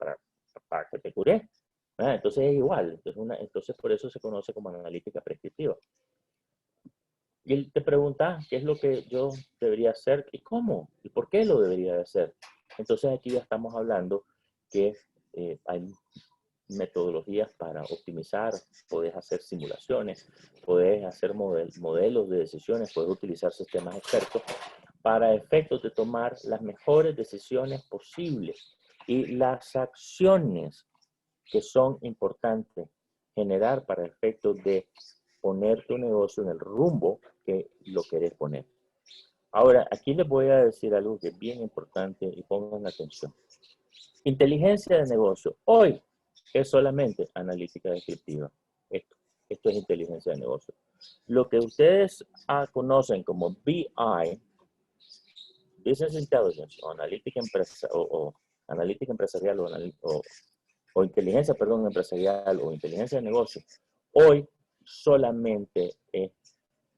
que te cure. ¿Verdad? Entonces es igual. Entonces por eso se conoce como analítica prescriptiva. Y él te pregunta, ¿qué es lo que yo debería hacer? ¿Y cómo? ¿Y por qué lo debería de hacer? Entonces aquí ya estamos hablando que hay metodologías para optimizar, puedes hacer simulaciones, puedes hacer modelos de decisiones, puedes utilizar sistemas expertos para efectos de tomar las mejores decisiones posibles y las acciones que son importantes generar para efectos de poner tu negocio en el rumbo que lo querés poner. Ahora, aquí les voy a decir algo que es bien importante y pongan atención. Inteligencia de negocio. Hoy es solamente analítica descriptiva. Esto es inteligencia de negocio. Lo que ustedes conocen como BI, Business Intelligence, o analítica empresarial, o inteligencia, perdón, empresarial, o inteligencia de negocio, hoy solamente es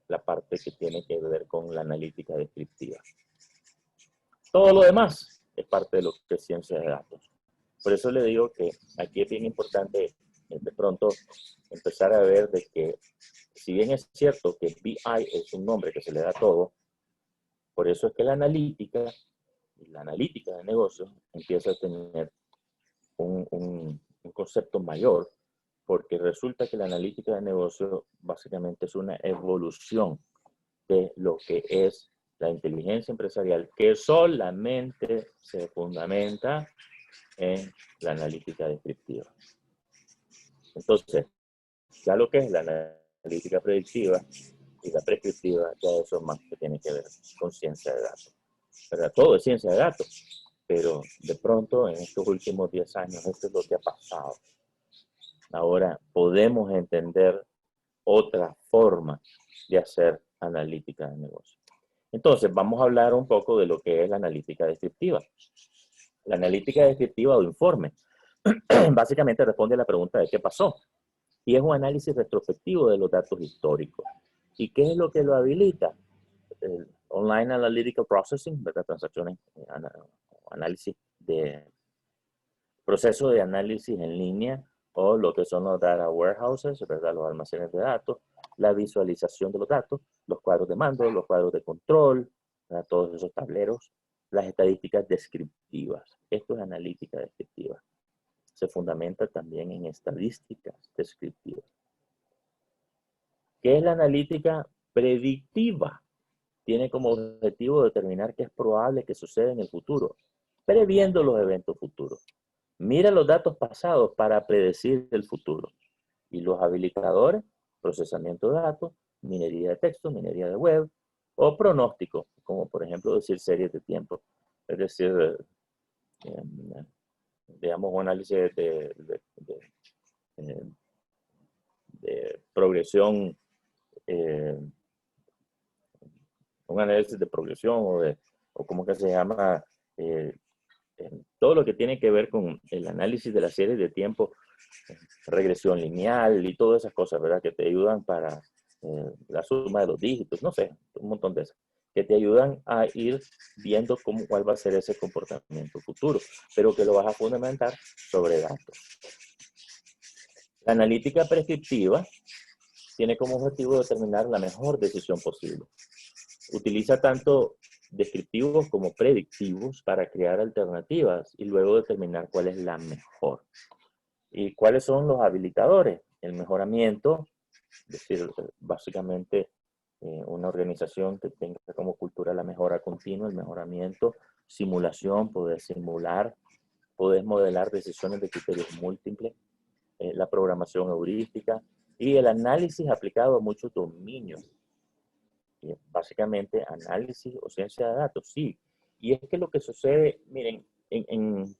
la parte que tiene que ver con la analítica descriptiva. Todo lo demás es parte de lo que es ciencia de datos. Por eso le digo que aquí es bien importante de pronto empezar a ver de que, si bien es cierto que BI es un nombre que se le da a todo, por eso es que la analítica de negocios empieza a tener un concepto mayor, porque resulta que la analítica de negocio básicamente es una evolución de lo que es la inteligencia empresarial, que solamente se fundamenta en la analítica descriptiva. Entonces, ya lo que es la analítica predictiva y la prescriptiva, ya eso más que tiene que ver con ciencia de datos. ¿Verdad? Todo es ciencia de datos, pero de pronto en estos últimos 10 años esto es lo que ha pasado. Ahora podemos entender otra forma de hacer analítica de negocio. Entonces, vamos a hablar un poco de lo que es la analítica descriptiva. La analítica descriptiva o informe básicamente responde a la pregunta de qué pasó. Y es un análisis retrospectivo de los datos históricos. ¿Y qué es lo que lo habilita? El Online Analytical Processing, ¿verdad? Transacciones, análisis de proceso de análisis en línea, o lo que son los data warehouses, ¿verdad? Los almacenes de datos, la visualización de los datos, los cuadros de mando, los cuadros de control, ¿verdad? Todos esos tableros, las estadísticas descriptivas. Esto es analítica descriptiva. Se fundamenta también en estadísticas descriptivas. ¿Qué es la analítica predictiva? Tiene como objetivo determinar qué es probable que suceda en el futuro, previendo los eventos futuros. Mira los datos pasados para predecir el futuro. Y los habilitadores, procesamiento de datos, minería de texto, minería de web, o pronóstico, como por ejemplo decir series de tiempo. Es decir, digamos, un análisis de progresión, un análisis de progresión o ¿cómo que se llama? Todo lo que tiene que ver con el análisis de las series de tiempo, regresión lineal y todas esas cosas, ¿verdad? Que te ayudan para la suma de los dígitos, no sé, un montón de esas, que te ayudan a ir viendo cuál va a ser ese comportamiento futuro, pero que lo vas a fundamentar sobre datos. La analítica prescriptiva tiene como objetivo determinar la mejor decisión posible. Utiliza tanto descriptivos como predictivos para crear alternativas y luego determinar cuál es la mejor. ¿Y cuáles son los habilitadores? El mejoramiento, es decir, básicamente una organización que tenga como cultura la mejora continua, el mejoramiento, simulación, podés simular, podés modelar decisiones de criterios múltiples, la programación heurística y el análisis aplicado a muchos dominios. Básicamente, análisis o ciencia de datos, sí. Y es que lo que sucede, miren, en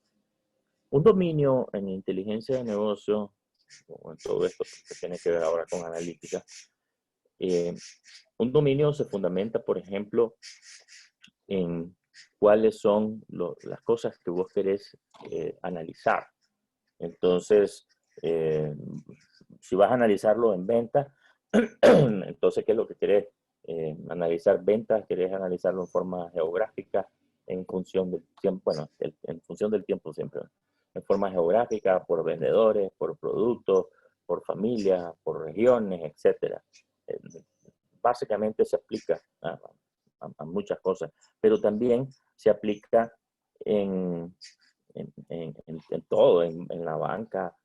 un dominio en inteligencia de negocio, o en todo esto que tiene que ver ahora con analítica, un dominio se fundamenta, por ejemplo, en cuáles son las cosas que vos querés analizar. Entonces, si vas a analizarlo en venta, entonces, ¿qué es lo que querés? Analizar ventas, querés analizarlo en forma geográfica, en función del tiempo, bueno, en función del tiempo siempre, en forma geográfica, por vendedores, por productos, por familias, por regiones, etc. Básicamente se aplica a muchas cosas, pero también se aplica en todo, en la banca,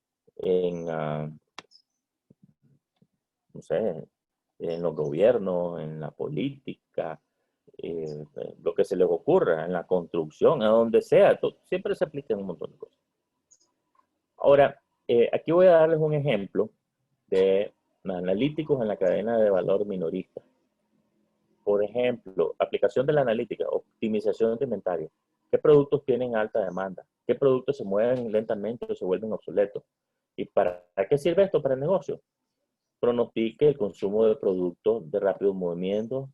no sé, en los gobiernos, en la política, lo que se les ocurra, en la construcción, a donde sea, siempre se aplica en un montón de cosas. Ahora, aquí voy a darles un ejemplo de analíticos en la cadena de valor minorista. Por ejemplo, aplicación de la analítica, optimización de inventario. ¿Qué productos tienen alta demanda? ¿Qué productos se mueven lentamente o se vuelven obsoletos? ¿Y para qué sirve esto para el negocio? Pronostique el consumo de productos de rápido movimiento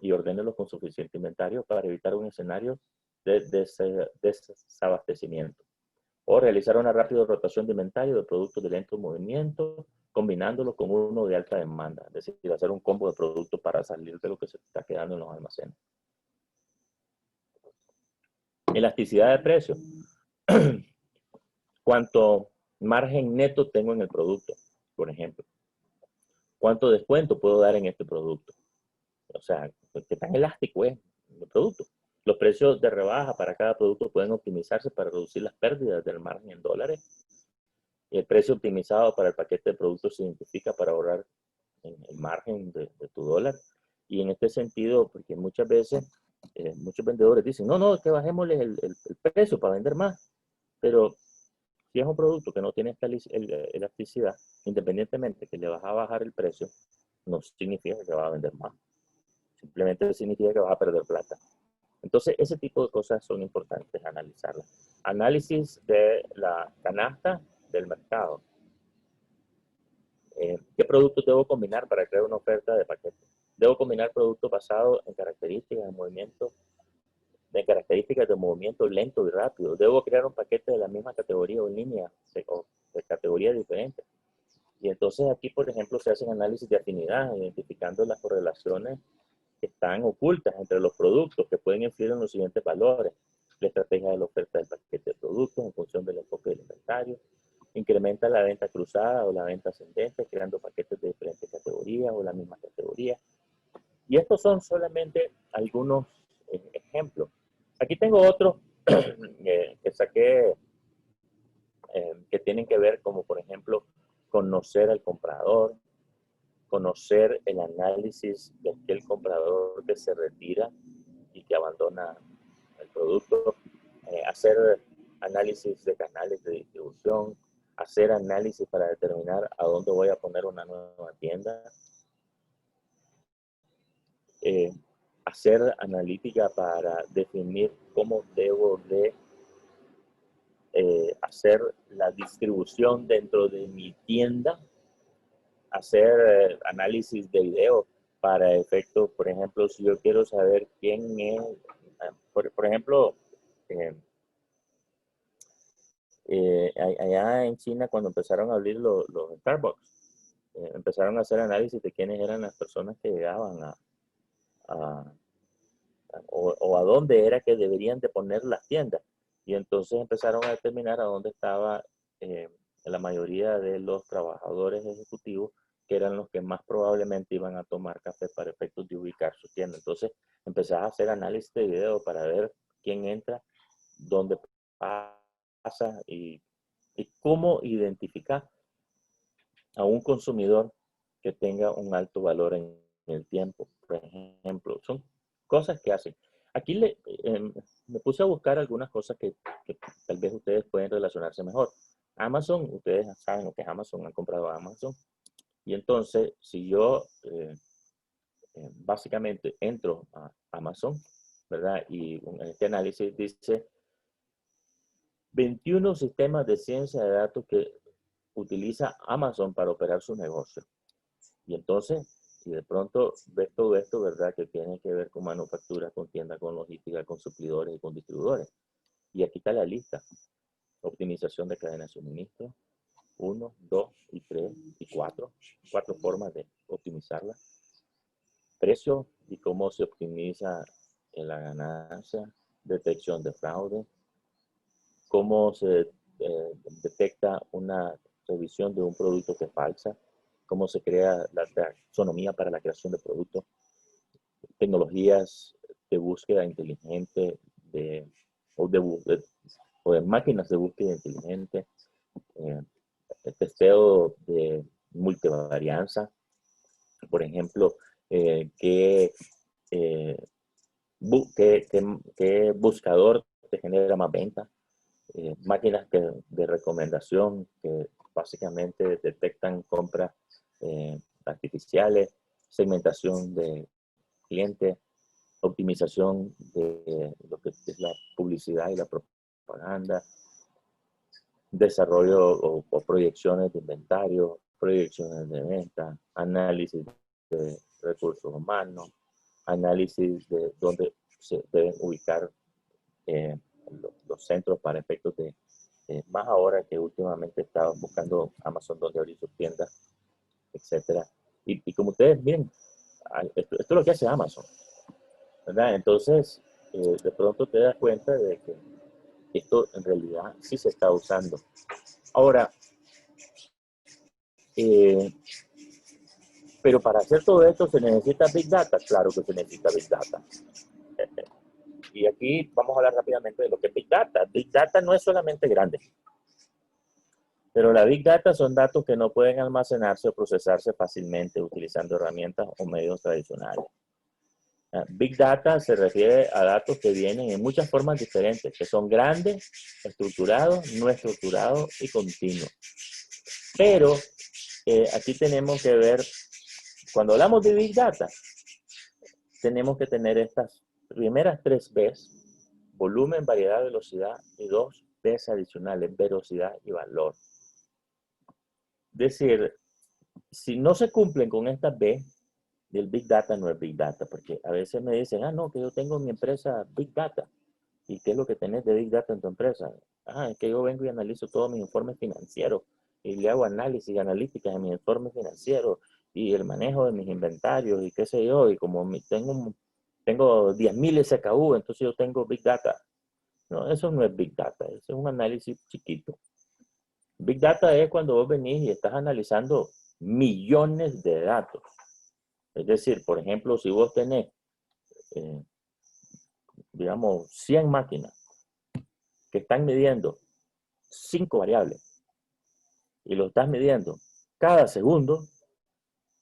y ordénelos con suficiente inventario para evitar un escenario de desabastecimiento. O realizar una rápida rotación de inventario de productos de lento movimiento, combinándolo con uno de alta demanda. Es decir, hacer un combo de productos para salir de lo que se está quedando en los almacenes. Elasticidad de precio. ¿Cuánto margen neto tengo en el producto, por ejemplo? ¿Cuánto descuento puedo dar en este producto? O sea, ¿qué tan elástico es el producto? Los precios de rebaja para cada producto pueden optimizarse para reducir las pérdidas del margen en dólares. El precio optimizado para el paquete de productos se identifica para ahorrar en el margen de tu dólar. Y en este sentido, porque muchas veces muchos vendedores dicen, no, que bajémosle el precio para vender más. Pero si es un producto que no tiene esta elasticidad, independientemente que le vas a bajar el precio, no significa que va a vender más. Simplemente significa que vas a perder plata. Entonces, ese tipo de cosas son importantes analizarlas. Análisis de la canasta del mercado. ¿Qué productos debo combinar para crear una oferta de paquete? Debo combinar productos basados en características de movimiento lento y rápido. Debo crear un paquete de la misma categoría o línea o de categorías diferentes. Y entonces aquí, por ejemplo, se hacen análisis de afinidad, identificando las correlaciones que están ocultas entre los productos que pueden influir en los siguientes valores. La estrategia de la oferta del paquete de productos en función del enfoque del inventario. Incrementa la venta cruzada o la venta ascendente, creando paquetes de diferentes categorías o la misma categoría. Y estos son solamente algunos ejemplos. Aquí tengo otros que saqué que tienen que ver como, por ejemplo, conocer al comprador, conocer el análisis de aquel comprador que se retira y que abandona el producto, hacer análisis de canales de distribución, hacer análisis para determinar a dónde voy a poner una nueva tienda, hacer analítica para definir cómo debo de hacer la distribución dentro de mi tienda, hacer análisis de video para efectos, por ejemplo, si yo quiero saber quién es, por ejemplo, allá en China cuando empezaron a abrir los Starbucks, empezaron a hacer análisis de quiénes eran las personas que llegaban o a dónde era que deberían de poner las tiendas. Y entonces empezaron a determinar a dónde estaba la mayoría de los trabajadores ejecutivos, que eran los que más probablemente iban a tomar café para efectos de ubicar su tienda. Entonces empezás a hacer análisis de video para ver quién entra, dónde pasa y cómo identificar a un consumidor que tenga un alto valor en el tiempo, por ejemplo. Son cosas que hacen. Aquí me puse a buscar algunas cosas que tal vez ustedes pueden relacionarse mejor. Amazon, ustedes saben lo que es Amazon, han comprado Amazon. Y entonces, si yo básicamente entro a Amazon, ¿verdad? Y en este análisis dice 21 sistemas de ciencia de datos que utiliza Amazon para operar su negocio. Y entonces, si de pronto ves todo esto, ¿verdad? Que tiene que ver con manufactura, con tienda, con logística, con suplidores y con distribuidores. Y aquí está la lista. Optimización de cadena de suministro. 1, 2 y 3 y 4. 4 formas de optimizarla. Precio y cómo se optimiza en la ganancia. Detección de fraude. Cómo se detecta una revisión de un producto que es falsa. Cómo se crea la taxonomía para la creación de productos. Tecnologías de búsqueda inteligente o de máquinas de búsqueda inteligente, testeo de multivarianza, por ejemplo, qué buscador te genera más venta, máquinas de recomendación que básicamente detectan compras artificiales, segmentación de clientes, optimización de lo que es la publicidad y la propaganda, desarrollo o proyecciones de inventario, proyecciones de venta, análisis de recursos humanos, análisis de dónde se deben ubicar los centros para efectos de, más ahora que últimamente estaba buscando Amazon donde abrir sus tiendas, etcétera. Y como ustedes miren, esto es lo que hace Amazon, ¿verdad? Entonces, de pronto te das cuenta de que esto en realidad sí se está usando. Ahora, pero para hacer todo esto se necesita Big Data. Claro que se necesita Big Data. Y aquí vamos a hablar rápidamente de lo que es Big Data. Big Data no es solamente grande, pero la Big Data son datos que no pueden almacenarse o procesarse fácilmente utilizando herramientas o medios tradicionales. Big Data se refiere a datos que vienen en muchas formas diferentes, que son grandes, estructurados, no estructurados y continuos. Pero aquí tenemos que ver, cuando hablamos de Big Data, tenemos que tener estas primeras 3 Bs, volumen, variedad, velocidad, y 2 Bs adicionales, velocidad y valor. Es decir, si no se cumplen con estas B, el Big Data no es Big Data, porque a veces me dicen, no, que yo tengo en mi empresa Big Data. ¿Y qué es lo que tenés de Big Data en tu empresa? Es que yo vengo y analizo todos mis informes financieros y le hago análisis y analíticas en mis informes financieros y el manejo de mis inventarios y qué sé yo, y como tengo 10.000 SKU, entonces yo tengo Big Data. No, eso no es Big Data, eso es un análisis chiquito. Big Data es cuando vos venís y estás analizando millones de datos. Es decir, por ejemplo, si vos tenés, digamos, 100 máquinas que están midiendo 5 variables y lo estás midiendo cada segundo,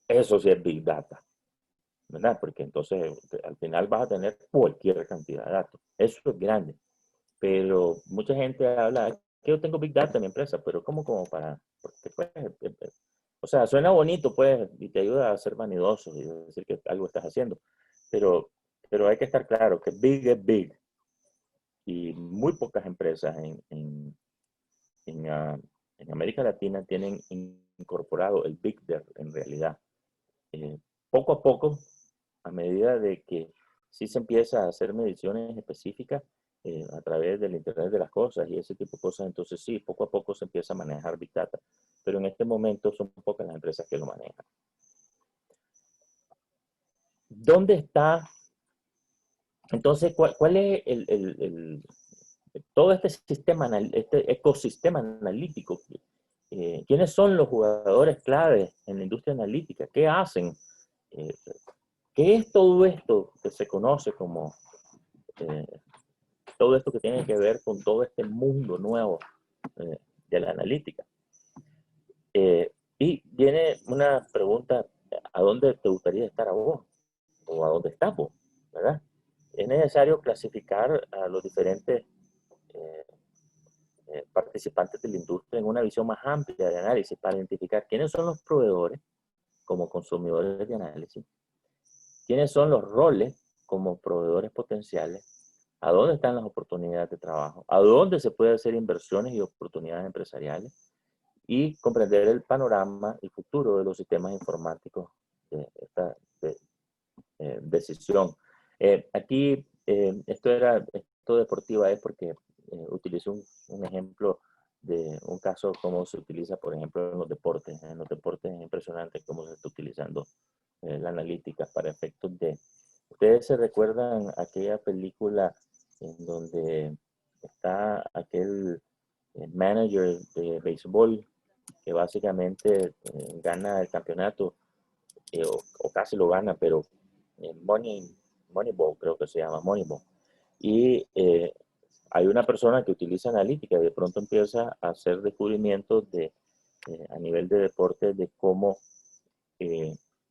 eso sí es Big Data, ¿verdad? Porque entonces al final vas a tener cualquier cantidad de datos. Eso es grande, pero mucha gente habla que yo tengo Big Data en mi empresa, pero ¿cómo como para? Porque pues, o sea, suena bonito pues y te ayuda a ser vanidoso y decir que algo estás haciendo, pero hay que estar claro que Big es Big y muy pocas empresas en América Latina tienen incorporado el Big Data en realidad. Poco a poco, a medida de que sí se empieza a hacer mediciones específicas a través del Internet de las cosas y ese tipo de cosas, entonces sí, poco a poco se empieza a manejar Big Data. Pero en este momento son pocas las empresas que lo manejan. ¿Dónde está? Entonces, ¿cuál es todo este sistema, este ecosistema analítico? ¿Quiénes son los jugadores clave en la industria analítica? ¿Qué hacen? ¿Qué es todo esto que se conoce como todo esto que tiene que ver con todo este mundo nuevo de la analítica? Y viene una pregunta, ¿a dónde te gustaría estar a vos? ¿O a dónde estás vos? ¿Verdad? es necesario clasificar a los diferentes participantes de la industria en una visión más amplia de análisis para identificar quiénes son los proveedores como consumidores de análisis, quiénes son los roles como proveedores potenciales, a dónde están las oportunidades de trabajo, a dónde se pueden hacer inversiones y oportunidades empresariales, y comprender el panorama y futuro de los sistemas informáticos de esta decisión. Aquí, esto deportiva es porque utilizo un ejemplo de un caso como se utiliza, por ejemplo, en los deportes. En los deportes es impresionante cómo se está utilizando la analítica para efectos de... ¿Ustedes se recuerdan aquella película en donde está aquel manager de béisbol que básicamente gana el campeonato o casi lo gana, pero Moneyball creo que se llama, Moneyball. Y hay una persona que utiliza analítica y de pronto empieza a hacer descubrimientos a nivel de deporte de cómo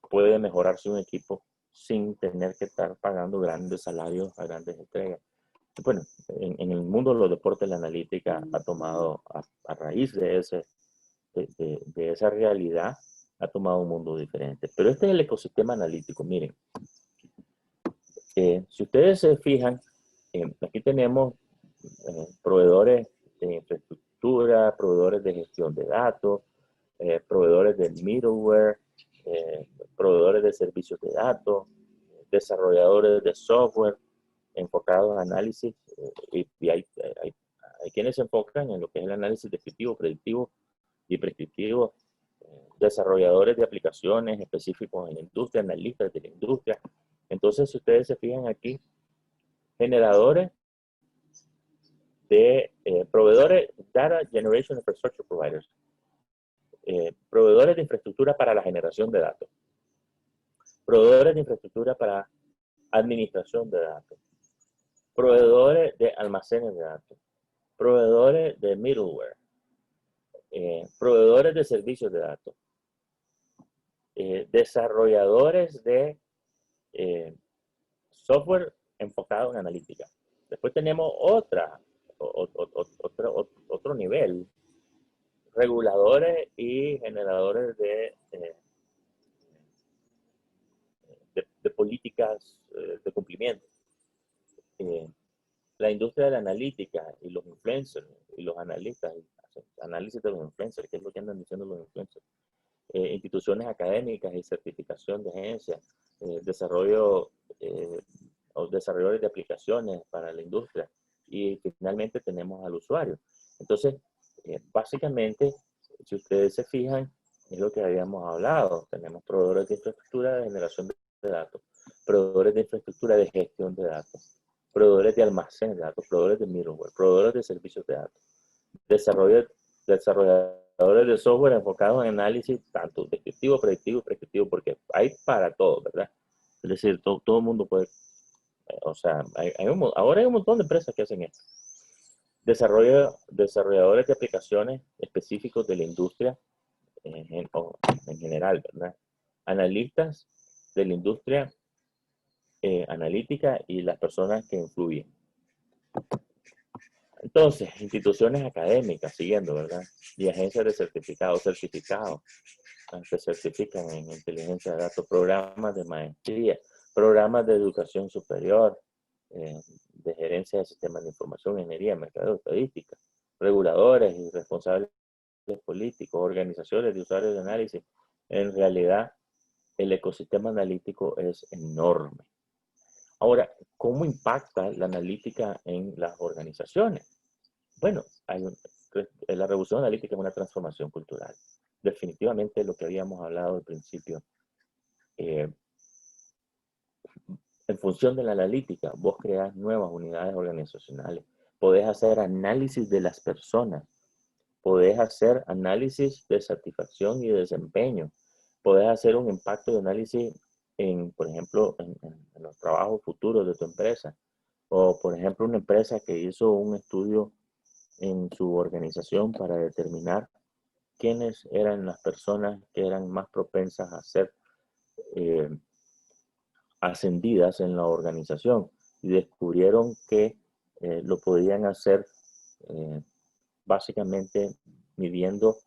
puede mejorarse un equipo sin tener que estar pagando grandes salarios a grandes estrellas. Bueno, en el mundo de los deportes la analítica ha tomado, a raíz de esa realidad, ha tomado un mundo diferente. Pero este es el ecosistema analítico. Miren, si ustedes se fijan, aquí tenemos proveedores de infraestructura, proveedores de gestión de datos, proveedores de middleware, proveedores de servicios de datos, desarrolladores de software enfocados en análisis, y hay quienes se enfocan en lo que es el análisis descriptivo, predictivo y prescriptivo, desarrolladores de aplicaciones específicos en la industria, analistas de la industria. Entonces, si ustedes se fijan aquí, generadores de proveedores, Data Generation Infrastructure Providers, proveedores de infraestructura para la generación de datos, proveedores de infraestructura para administración de datos, proveedores de almacenes de datos, proveedores de middleware, proveedores de servicios de datos, desarrolladores de software enfocado en analítica. Después tenemos otro nivel, reguladores y generadores de políticas de cumplimiento. La industria de la analítica y los influencers y los analistas, análisis de los influencers, que es lo que andan diciendo los influencers, instituciones académicas y certificación de agencias, desarrolladores de aplicaciones para la industria, y finalmente tenemos al usuario. Entonces, básicamente, si ustedes se fijan, es lo que habíamos hablado. Tenemos proveedores de infraestructura de generación de datos, proveedores de infraestructura de gestión de datos, proveedores de almacén de datos, proveedores de middleware, proveedores de servicios de datos, desarrolladores de software enfocados en análisis tanto descriptivo, predictivo y prescriptivo, porque hay para todo, ¿verdad? Es decir, todo el mundo puede, o sea, ahora hay un montón de empresas que hacen esto. Desarrolladores de aplicaciones específicos de la industria en general, ¿verdad? Analistas de la industria analítica y las personas que influyen. Entonces, instituciones académicas, siguiendo, ¿verdad? Y agencias de certificados que certifican en inteligencia de datos, programas de maestría, programas de educación superior, de gerencia de sistemas de información, ingeniería, mercado, estadística, reguladores y responsables políticos, organizaciones de usuarios de análisis. En realidad, el ecosistema analítico es enorme. Ahora, ¿cómo impacta la analítica en las organizaciones? Bueno, la revolución analítica es una transformación cultural. Definitivamente lo que habíamos hablado al principio. En función de la analítica, vos creás nuevas unidades organizacionales. Podés hacer análisis de las personas. Podés hacer análisis de satisfacción y de desempeño. Podés hacer un impacto de análisis por ejemplo, en los trabajos futuros de tu empresa. O, por ejemplo, una empresa que hizo un estudio en su organización para determinar quiénes eran las personas que eran más propensas a ser ascendidas en la organización. y descubrieron que lo podían hacer básicamente midiendo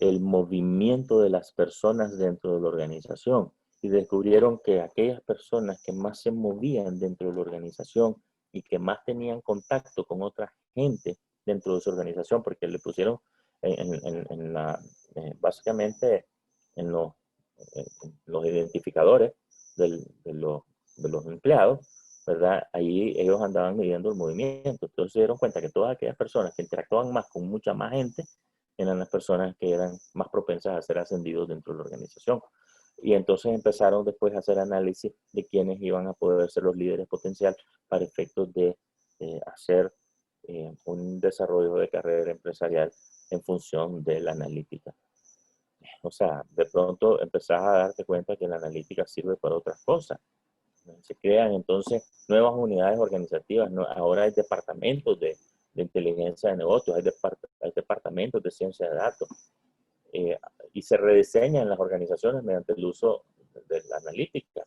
el movimiento de las personas dentro de la organización, y descubrieron que aquellas personas que más se movían dentro de la organización y que más tenían contacto con otra gente dentro de su organización, porque le pusieron básicamente en los identificadores de los empleados, ¿verdad? Ahí ellos andaban midiendo el movimiento. Entonces se dieron cuenta que todas aquellas personas que interactuaban más con mucha más gente eran las personas que eran más propensas a ser ascendidos dentro de la organización. Y entonces empezaron después a hacer análisis de quiénes iban a poder ser los líderes potenciales para efectos de hacer un desarrollo de carrera empresarial en función de la analítica. O sea, de pronto empezás a darte cuenta que la analítica sirve para otras cosas. Se crean entonces nuevas unidades organizativas. Ahora hay departamentos de inteligencia de negocios, hay departamentos de ciencia de datos. Y se rediseñan las organizaciones mediante el uso de la analítica.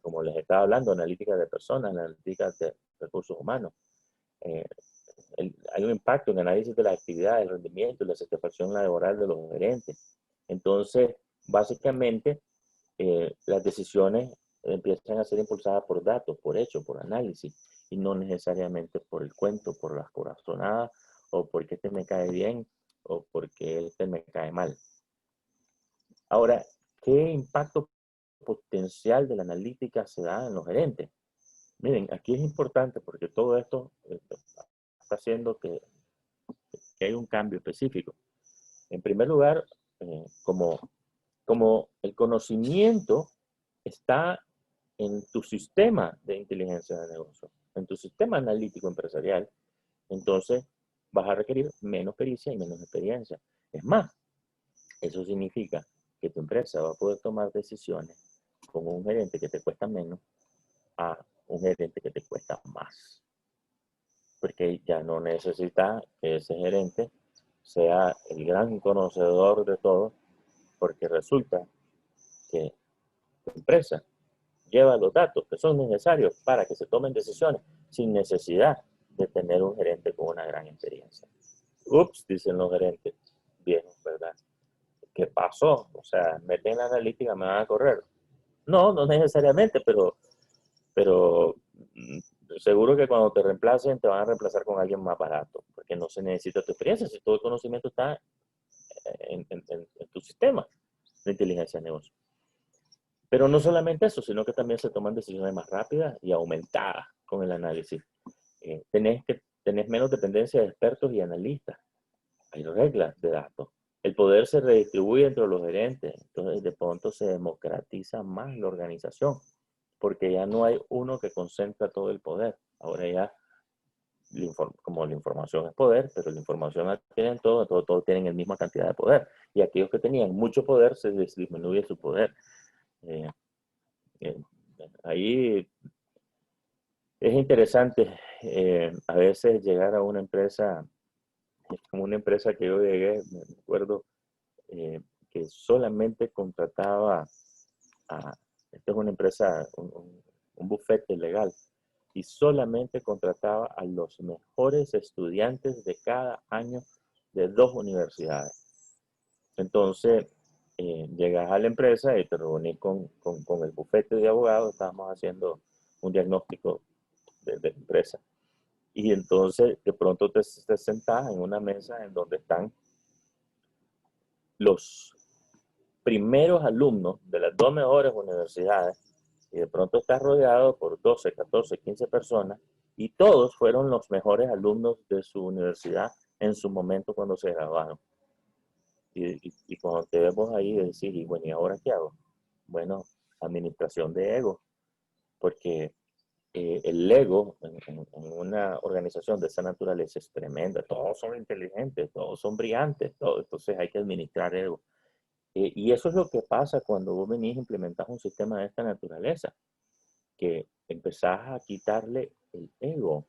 Como les estaba hablando, analítica de personas, analítica de recursos humanos. Hay un impacto en el análisis de la actividad, el rendimiento y la satisfacción laboral de los gerentes. Entonces, básicamente, las decisiones empiezan a ser impulsadas por datos, por hechos, por análisis, y no necesariamente por el cuento, por las corazonadas, o porque este me cae bien, o porque este me cae mal. Ahora, ¿qué impacto potencial de la analítica se da en los gerentes? Miren, aquí es importante porque todo esto está haciendo que hay un cambio específico. En primer lugar, como el conocimiento está en tu sistema de inteligencia de negocio, en tu sistema analítico empresarial, entonces vas a requerir menos pericia y menos experiencia. Es más, eso significa que tu empresa va a poder tomar decisiones con un gerente que te cuesta menos a un gerente que te cuesta más. Porque ya no necesita que ese gerente sea el gran conocedor de todo, porque resulta que tu empresa lleva los datos que son necesarios para que se tomen decisiones sin necesidad de tener un gerente con una gran experiencia. Ups, dicen los gerentes viejos, ¿verdad? ¿Qué pasó? O sea, meten en la analítica, me van a correr. No, no necesariamente, pero seguro que cuando te reemplacen, te van a reemplazar con alguien más barato, porque no se necesita tu experiencia, si todo el conocimiento está en tu sistema de inteligencia de negocio. Pero no solamente eso, sino que también se toman decisiones más rápidas y aumentadas con el análisis. Tenés menos dependencia de expertos y analistas. Hay reglas de datos. El poder se redistribuye entre los gerentes. Entonces, de pronto se democratiza más la organización, porque ya no hay uno que concentra todo el poder. Ahora ya, como la información es poder, pero la información la tienen todos tienen la misma cantidad de poder. Y aquellos que tenían mucho poder, se les disminuye su poder. Ahí es interesante a veces llegar a una empresa, como una empresa que yo llegué, me acuerdo, que solamente contrataba esta es una empresa, un bufete legal, y solamente contrataba a los mejores estudiantes de cada año de 2 universidades. Entonces, llegas a la empresa y te reunís con el bufete de abogados, estábamos haciendo un diagnóstico de empresa. Y entonces, de pronto te sentás en una mesa en donde están los primeros alumnos de las 2 mejores universidades, y de pronto estás rodeado por 12, 14, 15 personas, y todos fueron los mejores alumnos de su universidad en su momento cuando se graduaron. Y cuando te vemos ahí, decir, y bueno, ¿y ahora qué hago? Bueno, administración de ego, porque el ego en una organización de esa naturaleza es tremenda. Todos son inteligentes, todos son brillantes, entonces hay que administrar ego. Y eso es lo que pasa cuando vos venís a implementar un sistema de esta naturaleza, que empezás a quitarle el ego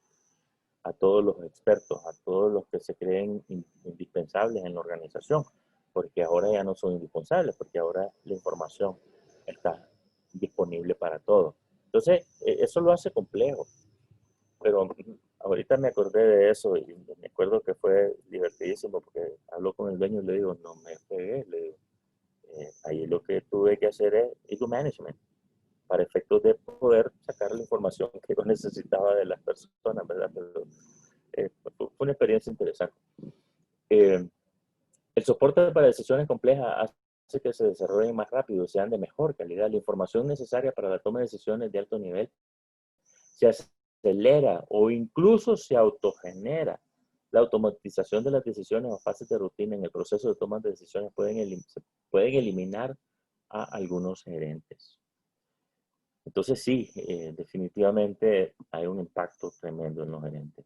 a todos los expertos, a todos los que se creen indispensables en la organización, porque ahora ya no son indispensables, porque ahora la información está disponible para todos. Entonces, eso lo hace complejo. pero ahorita me acordé de eso y me acuerdo que fue divertidísimo porque hablo con el dueño y le digo, no me pegué, le digo, ahí lo que tuve que hacer es ego management para efectos de poder sacar la información que yo necesitaba de las personas, ¿verdad? Pero, fue una experiencia interesante. El soporte para decisiones complejas hace que se desarrollen más rápido y sean de mejor calidad. La información necesaria para la toma de decisiones de alto nivel se acelera o incluso se autogenera. La automatización de las decisiones o fases de rutina en el proceso de toma de decisiones pueden eliminar a algunos gerentes. Entonces sí, definitivamente hay un impacto tremendo en los gerentes.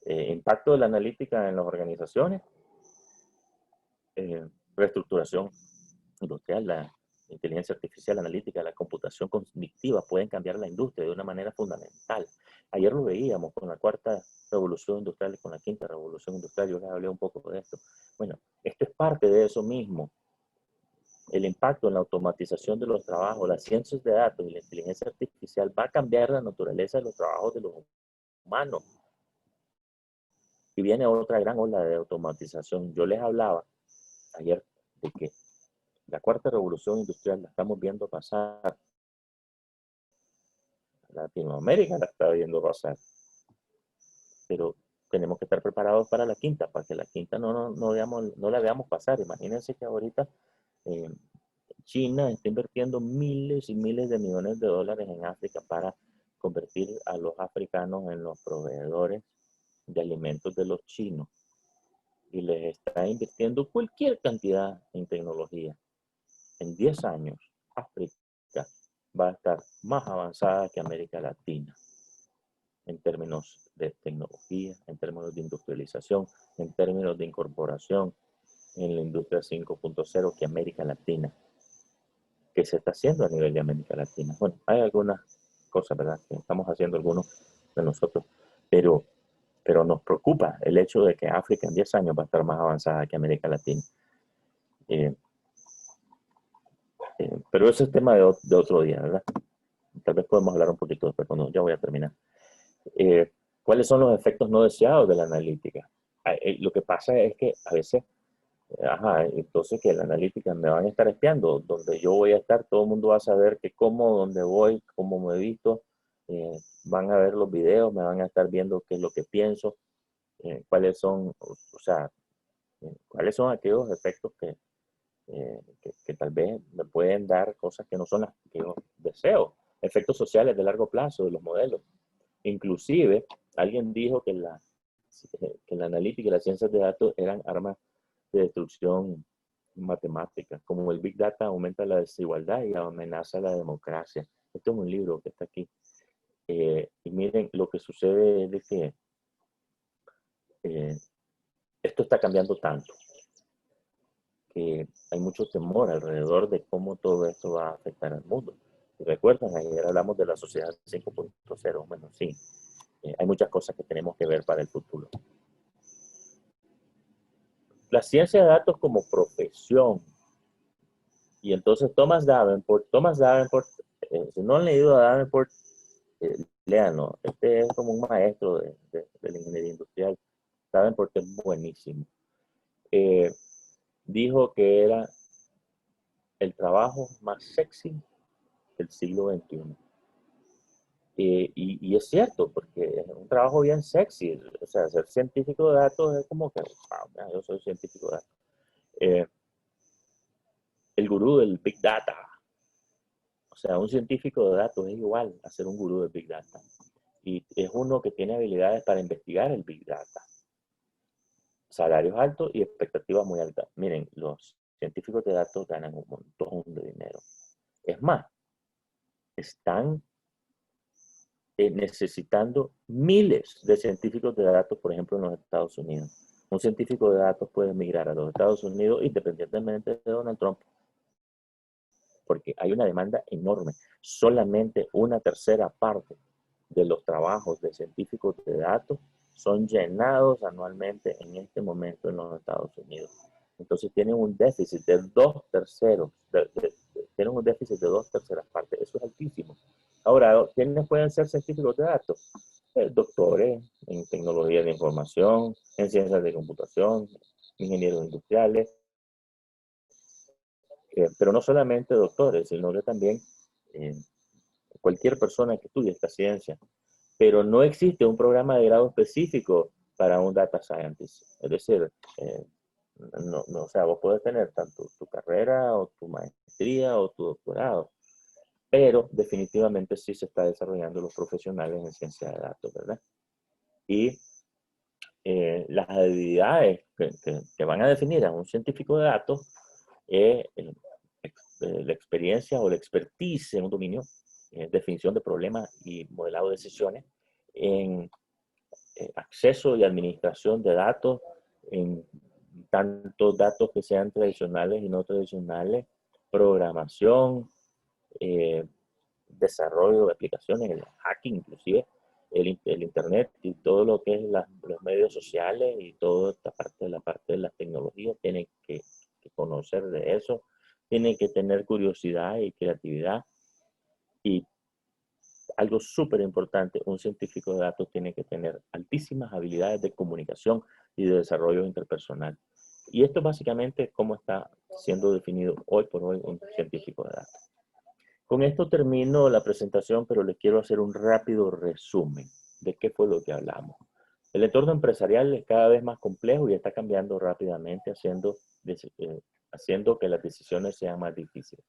Impacto de la analítica en las organizaciones, reestructuración industrial, la inteligencia artificial, analítica, la computación cognitiva pueden cambiar la industria de una manera fundamental. Ayer lo veíamos con la cuarta revolución industrial y con la quinta revolución industrial. Yo les hablé un poco de esto. Bueno, esto es parte de eso mismo. El impacto en la automatización de los trabajos, las ciencias de datos y la inteligencia artificial va a cambiar la naturaleza de los trabajos de los humanos. Y viene otra gran ola de automatización. Yo les hablaba ayer de que la cuarta revolución industrial la estamos viendo pasar. Latinoamérica la está viendo pasar. Pero tenemos que estar preparados para la quinta, para que la quinta no la veamos pasar. Imagínense que ahorita China está invirtiendo miles y miles de millones de dólares en África para convertir a los africanos en los proveedores de alimentos de los chinos. Y les está invirtiendo cualquier cantidad en tecnología. En 10 años, África va a estar más avanzada que América Latina en términos de tecnología, en términos de industrialización, en términos de incorporación en la industria 5.0 que América Latina, que se está haciendo a nivel de América Latina. Bueno, hay algunas cosas, ¿verdad?, que estamos haciendo algunos de nosotros, pero nos preocupa el hecho de que África en 10 años va a estar más avanzada que América Latina. Pero ese es tema de otro día, ¿verdad? Tal vez podemos hablar un poquito después, cuando ya voy a terminar. ¿Cuáles son los efectos no deseados de la analítica? Lo que pasa es que a veces, entonces que la analítica me van a estar espiando, donde yo voy a estar, todo el mundo va a saber que cómo, dónde voy, cómo me he visto, van a ver los videos, me van a estar viendo qué es lo que pienso, cuáles son, o sea, cuáles son aquellos efectos que tal vez me pueden dar cosas que no son las que yo deseo, efectos sociales de largo plazo de los modelos. Inclusive, alguien dijo que la analítica y las ciencias de datos eran armas de destrucción matemática, como el Big Data aumenta la desigualdad y amenaza la democracia. Este es un libro que está aquí. Y miren, lo que sucede es de que esto está cambiando tanto, que hay mucho temor alrededor de cómo todo esto va a afectar al mundo. Y recuerdan, ayer hablamos de la sociedad 5.0. Bueno, sí, hay muchas cosas que tenemos que ver para el futuro. La ciencia de datos como profesión. Y entonces Thomas Davenport, si no han leído a Davenport, léanlo. Este es como un maestro de la ingeniería industrial. Davenport es buenísimo. Dijo que era el trabajo más sexy del siglo XXI. Y es cierto, porque es un trabajo bien sexy. O sea, ser científico de datos es como que, wow, yo soy científico de datos. El gurú del Big Data. O sea, un científico de datos es igual a ser un gurú del Big Data. Y es uno que tiene habilidades para investigar el Big Data. Salarios altos y expectativas muy altas. Miren, los científicos de datos ganan un montón de dinero. Es más, están necesitando miles de científicos de datos, por ejemplo, en los Estados Unidos. Un científico de datos puede emigrar a los Estados Unidos independientemente de Donald Trump, porque hay una demanda enorme. Solamente una tercera parte de los trabajos de científicos de datos son llenados anualmente en este momento en los Estados Unidos. Entonces tienen un déficit de 2/3, tienen un déficit de 2/3 partes. Eso es altísimo. Ahora, ¿quiénes pueden ser científicos de datos? doctores en tecnología de información, en ciencias de computación, ingenieros industriales, pero no solamente doctores, sino que también cualquier persona que estudie esta ciencia. Pero no existe un programa de grado específico para un data scientist. Es decir, o sea, vos podés tener tanto tu carrera o tu maestría o tu doctorado, pero definitivamente sí se está desarrollando los profesionales en ciencia de datos, ¿verdad? Y las habilidades que van a definir a un científico de datos es la experiencia o la expertise en un dominio, definición de problemas y modelado de decisiones, en acceso y administración de datos, en tanto datos que sean tradicionales y no tradicionales, programación, desarrollo de aplicaciones, el hacking inclusive, el internet y todo lo que es los medios sociales y toda esta parte, la parte de las tecnologías, tienen que conocer de eso, tienen que tener curiosidad y creatividad. Y algo súper importante, un científico de datos tiene que tener altísimas habilidades de comunicación y de desarrollo interpersonal. Y esto básicamente es cómo está siendo definido hoy por hoy un científico de datos. Con esto termino la presentación, pero les quiero hacer un rápido resumen de qué fue lo que hablamos. El entorno empresarial es cada vez más complejo y está cambiando rápidamente, haciendo que las decisiones sean más difíciles.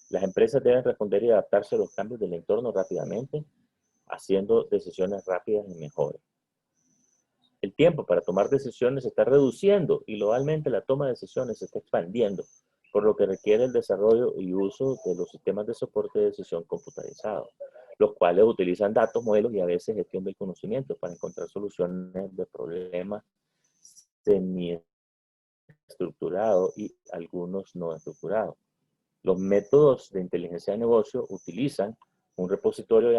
Las empresas deben responder y adaptarse a los cambios del entorno rápidamente, haciendo decisiones rápidas y mejores. El tiempo para tomar decisiones se está reduciendo y globalmente la toma de decisiones se está expandiendo, por lo que requiere el desarrollo y uso de los sistemas de soporte de decisión computarizados, los cuales utilizan datos, modelos y a veces gestión del conocimiento para encontrar soluciones de problemas semi-estructurados y algunos no estructurados. Los métodos de inteligencia de negocio utilizan un repositorio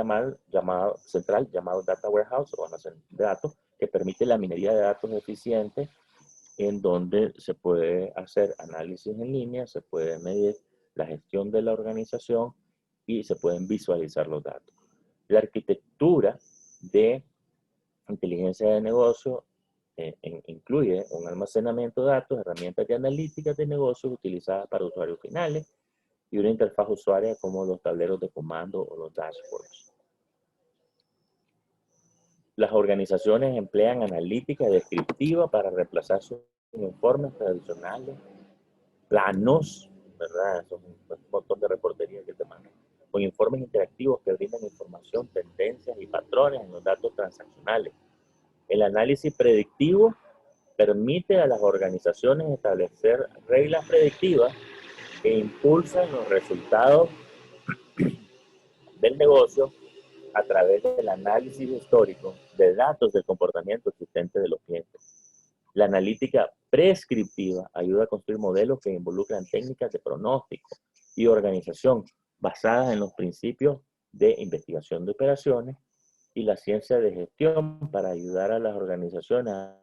central llamado Data Warehouse o almacén de datos que permite la minería de datos eficiente, en donde se puede hacer análisis en línea, se puede medir la gestión de la organización y se pueden visualizar los datos. La arquitectura de inteligencia de negocio incluye un almacenamiento de datos, herramientas de analítica de negocios utilizadas para usuarios finales y una interfaz usuaria como los tableros de comando o los dashboards. Las organizaciones emplean analítica descriptiva para reemplazar sus informes tradicionales, planos, ¿verdad? Son un montón de reportería que te mandan, con informes interactivos que brindan información, tendencias y patrones en los datos transaccionales. El análisis predictivo permite a las organizaciones establecer reglas predictivas que impulsan los resultados del negocio a través del análisis histórico de datos del comportamiento existente de los clientes. La analítica prescriptiva ayuda a construir modelos que involucran técnicas de pronóstico y organización basadas en los principios de investigación de operaciones y la ciencia de gestión para ayudar a las organizaciones a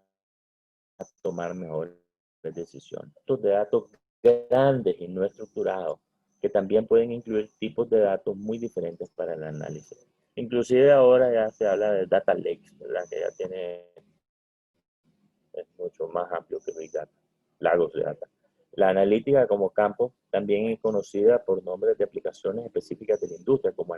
tomar mejores decisiones. Estos de datos grandes y no estructurados, que también pueden incluir tipos de datos muy diferentes para el análisis. Inclusive ahora ya se habla de data lakes, ¿verdad? Que ya es mucho más amplio que Big Data, lagos de data. La analítica como campo también es conocida por nombres de aplicaciones específicas de la industria, como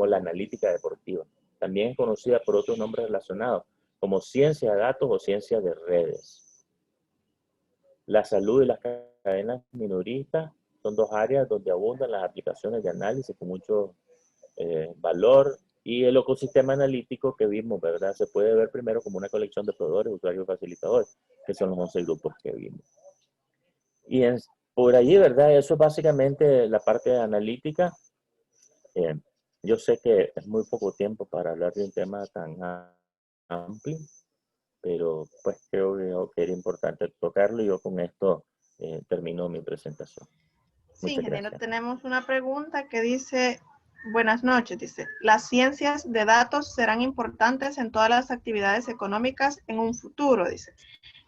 la analítica deportiva. También es conocida por otros nombres relacionados, como ciencia de datos o ciencia de redes. La salud y las cadenas minoristas son dos áreas donde abundan las aplicaciones de análisis con mucho valor, y el ecosistema analítico que vimos, ¿verdad? Se puede ver primero como una colección de proveedores, usuarios y facilitadores, que son los 11 grupos que vimos. Y por allí, ¿verdad? Eso es básicamente la parte de analítica. Yo sé que es muy poco tiempo para hablar de un tema tan amplio, pero pues creo que era importante tocarlo y yo con esto termino mi presentación. Sí, Muchas ingeniero, gracias. tenemos una pregunta que dice, buenas noches, dice, ¿las ciencias de datos serán importantes en todas las actividades económicas en un futuro? Dice,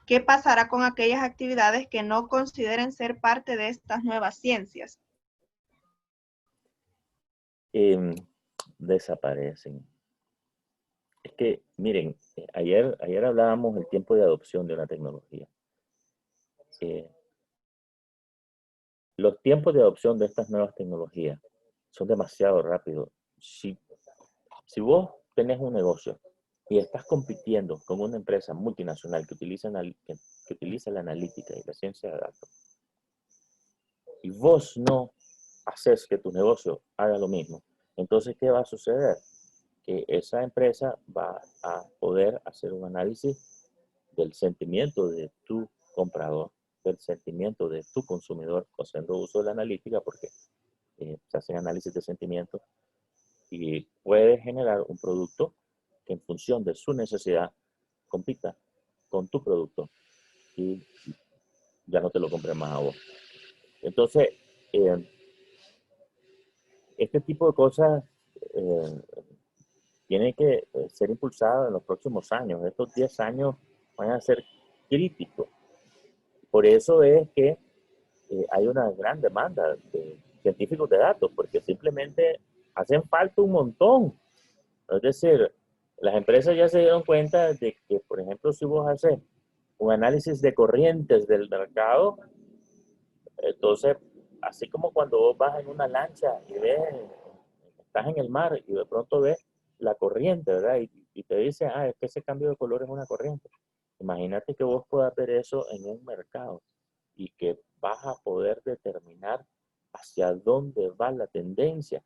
¿qué pasará con aquellas actividades que no consideren ser parte de estas nuevas ciencias? Desaparecen. Es que, miren, ayer hablábamos del tiempo de adopción de una tecnología. Los tiempos de adopción de estas nuevas tecnologías son demasiado rápidos. Si vos tenés un negocio y estás compitiendo con una empresa multinacional que utiliza la analítica y la ciencia de datos, y vos no haces que tu negocio haga lo mismo, entonces, ¿qué va a suceder? Que esa empresa va a poder hacer un análisis del sentimiento de tu comprador, del sentimiento de tu consumidor, haciendo uso de la analítica, porque se hacen análisis de sentimientos y puede generar un producto que en función de su necesidad compita con tu producto y ya no te lo compre más a vos. Entonces, este tipo de cosas tiene que ser impulsado en los próximos años. Estos 10 años van a ser críticos. Por eso es que hay una gran demanda de científicos de datos, porque simplemente hacen falta un montón. Es decir, las empresas ya se dieron cuenta de que, por ejemplo, si vos haces un análisis de corrientes del mercado, entonces, así como cuando vos vas en una lancha y ves, estás en el mar y de pronto ves la corriente, ¿verdad? Y te dice, es que ese cambio de color es una corriente. Imagínate que vos puedas ver eso en un mercado y que vas a poder determinar hacia dónde va la tendencia.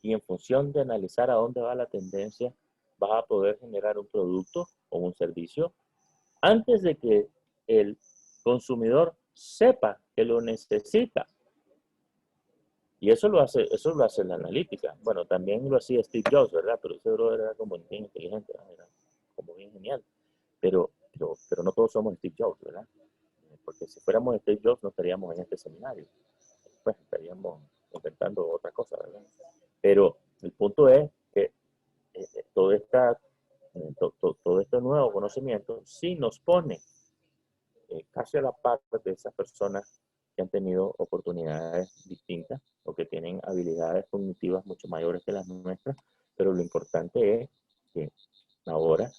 Y en función de analizar a dónde va la tendencia, vas a poder generar un producto o un servicio antes de que el consumidor sepa que lo necesita. Y eso lo hace la analítica. Bueno, también lo hacía Steve Jobs, ¿verdad? Pero ese brother era como bien inteligente, era como bien genial. Pero no todos somos Steve Jobs, ¿verdad? Porque si fuéramos Steve Jobs no estaríamos en este seminario. Pues estaríamos intentando otra cosa, ¿verdad? Pero el punto es que todo este nuevo conocimiento sí nos pone casi a la par de esas personas que han tenido oportunidades distintas o que tienen habilidades cognitivas mucho mayores que las nuestras, pero lo importante es que ahora,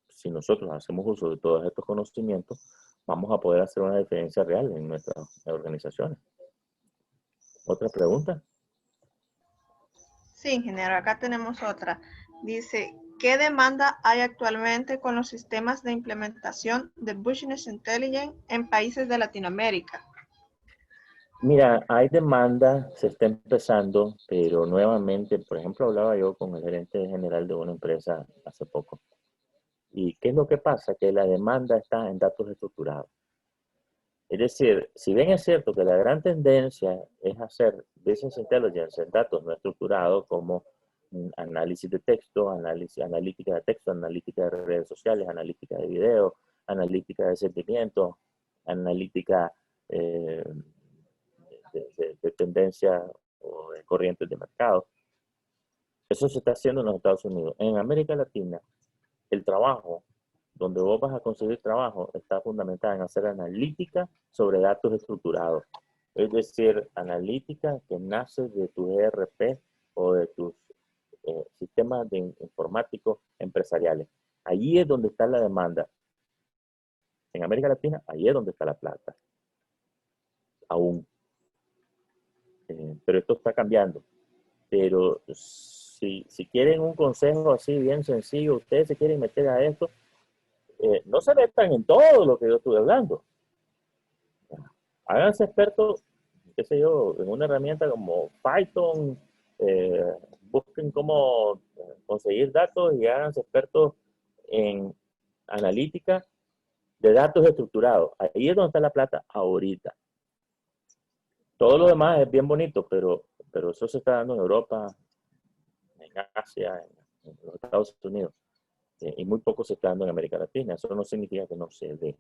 si nosotros hacemos uso de todos estos conocimientos, vamos a poder hacer una diferencia real en nuestras organizaciones. ¿Otra pregunta? Sí, ingeniero, acá tenemos otra. Dice, ¿qué demanda hay actualmente con los sistemas de implementación de Business Intelligence en países de Latinoamérica? Mira, hay demanda, se está empezando, pero nuevamente, por ejemplo, hablaba yo con el gerente general de una empresa hace poco. ¿Y qué es lo que pasa? Que la demanda está en datos estructurados. Es decir, si bien es cierto que la gran tendencia es hacer business intelligence en datos no estructurados como análisis de texto, analítica de texto, analítica de redes sociales, analítica de video, analítica de sentimientos, analítica de tendencia o de corrientes de mercado. Eso se está haciendo en los Estados Unidos. En América Latina, el trabajo, donde vos vas a conseguir trabajo, está fundamentado en hacer analítica sobre datos estructurados. Es decir, analítica que nace de tu ERP o de tus sistemas informáticos empresariales. Allí es donde está la demanda. En América Latina, allí es donde está la plata. Aún. Pero esto está cambiando. Pero si quieren un consejo así bien sencillo, ustedes se quieren meter a esto, no se metan en todo lo que yo estuve hablando. Háganse expertos, qué sé yo, en una herramienta como Python, busquen cómo conseguir datos y háganse expertos en analítica de datos estructurados. Ahí es donde está la plata ahorita. Todo lo demás es bien bonito, pero eso se está dando en Europa, en Asia, en los Estados Unidos. Y muy poco se está dando en América Latina. Eso no significa que no se dé.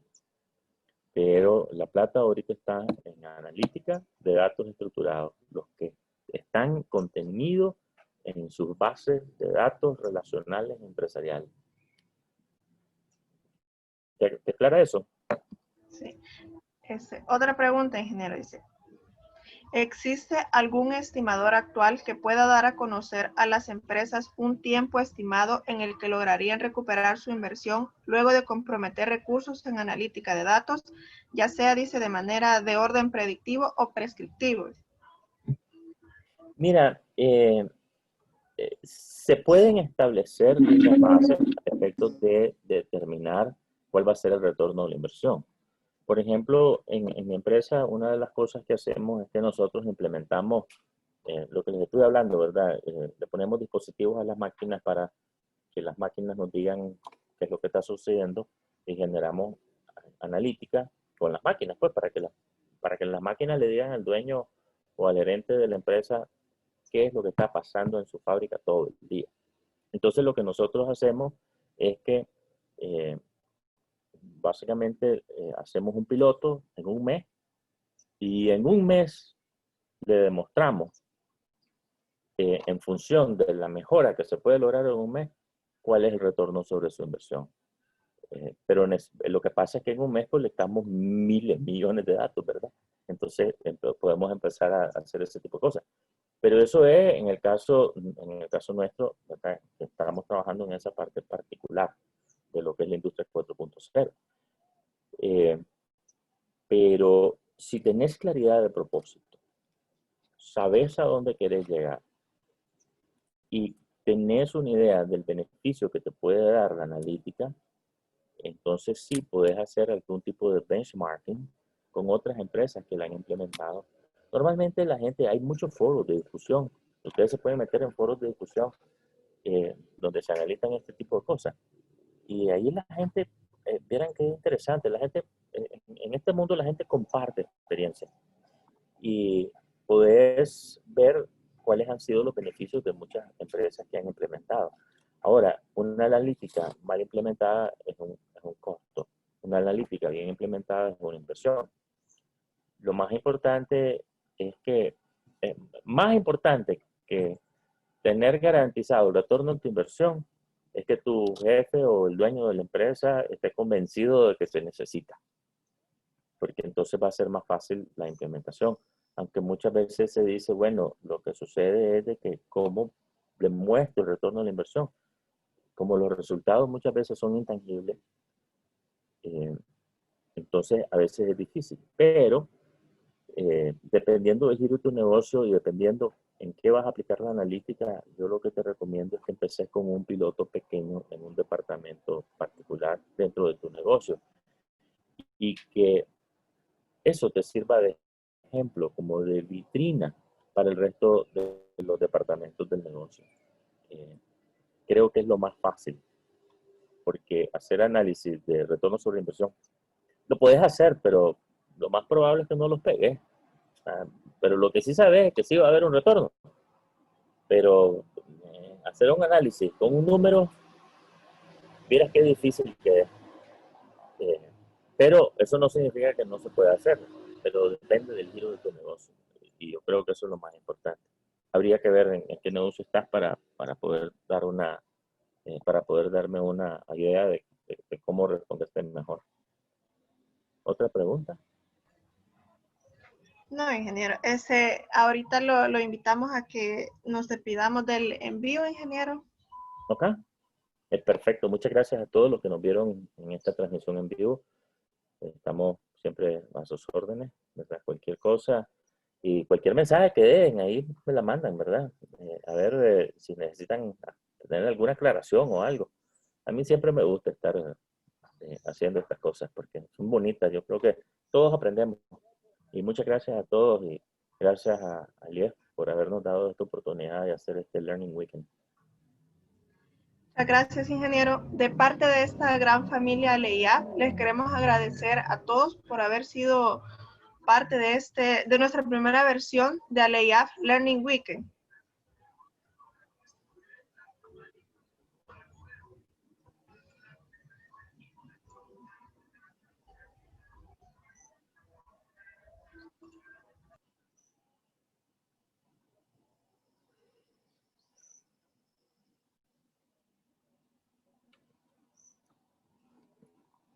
Pero la plata ahorita está en analítica de datos estructurados, los que están contenidos en sus bases de datos relacionales empresariales. ¿Te aclara eso? Sí. Otra pregunta, ingeniero, dice, ¿Existe algún estimador actual que pueda dar a conocer a las empresas un tiempo estimado en el que lograrían recuperar su inversión luego de comprometer recursos en analítica de datos, ya sea, dice, de manera de orden predictivo o prescriptivo? Mira, se pueden establecer líneas básicas a efectos de determinar cuál va a ser el retorno de la inversión. Por ejemplo, en mi empresa, una de las cosas que hacemos es que nosotros implementamos lo que les estoy hablando, ¿verdad? Le ponemos dispositivos a las máquinas para que las máquinas nos digan qué es lo que está sucediendo y generamos analítica con las máquinas, pues para que las máquinas le digan al dueño o al gerente de la empresa qué es lo que está pasando en su fábrica todo el día. Entonces lo que nosotros hacemos es que básicamente hacemos un piloto en un mes y en un mes le demostramos en función de la mejora que se puede lograr en un mes, cuál es el retorno sobre su inversión. Pero lo que pasa es que en un mes colectamos miles, millones de datos, ¿verdad? Entonces podemos empezar a hacer ese tipo de cosas. Pero eso es en el caso nuestro, ¿verdad? Estamos trabajando en esa parte particular de lo que es la industria 4.0. Pero si tenés claridad de propósito, sabes a dónde querés llegar y tenés una idea del beneficio que te puede dar la analítica, entonces sí puedes hacer algún tipo de benchmarking con otras empresas que la han implementado. Normalmente la gente, hay muchos foros de discusión. Ustedes se pueden meter en foros de discusión donde se analizan este tipo de cosas. Y ahí la gente, vieran qué interesante, la gente, en este mundo la gente comparte experiencias y puedes ver cuáles han sido los beneficios de muchas empresas que han implementado. Ahora, una analítica mal implementada es un costo. Una analítica bien implementada es una inversión. Lo más importante es que, más importante que tener garantizado el retorno de tu inversión, es que tu jefe o el dueño de la empresa esté convencido de que se necesita, porque entonces va a ser más fácil la implementación. Aunque muchas veces se dice, bueno, lo que sucede es de que cómo demuestro el retorno de la inversión, como los resultados muchas veces son intangibles, eh, entonces a veces es difícil, pero dependiendo del giro de tu negocio y dependiendo en qué vas a aplicar la analítica, yo lo que te recomiendo es que empeces con un piloto pequeño en un departamento particular dentro de tu negocio y que eso te sirva de ejemplo, como de vitrina para el resto de los departamentos del negocio. Creo que es lo más fácil, porque hacer análisis de retorno sobre inversión, lo puedes hacer, pero lo más probable es que no los pegues. Pero lo que sí sabes es que sí va a haber un retorno. Pero hacer un análisis con un número, vieras qué difícil que es. Eh, pero eso no significa que no se pueda hacer, pero depende del giro de tu negocio. Y yo creo que eso es lo más importante. Habría que ver en qué negocio estás para poder dar para poder darme una idea de cómo responderte mejor. ¿Otra pregunta? No, ingeniero. Ahorita lo invitamos a que nos despidamos del envío, ingeniero. ¿Ok? Es perfecto. Muchas gracias a todos los que nos vieron en esta transmisión en vivo. Estamos siempre a sus órdenes, ¿verdad? Cualquier cosa y cualquier mensaje que den, ahí me la mandan, ¿verdad? A ver si necesitan tener alguna aclaración o algo. A mí siempre me gusta estar haciendo estas cosas porque son bonitas. Yo creo que todos aprendemos. Y muchas gracias a todos y gracias a Elias por habernos dado esta oportunidad de hacer este Learning Weekend. Muchas gracias, ingeniero. De parte de esta gran familia LEIAF, les queremos agradecer a todos por haber sido parte de nuestra primera versión de LEIAF Learning Weekend.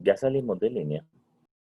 Ya salimos de línea.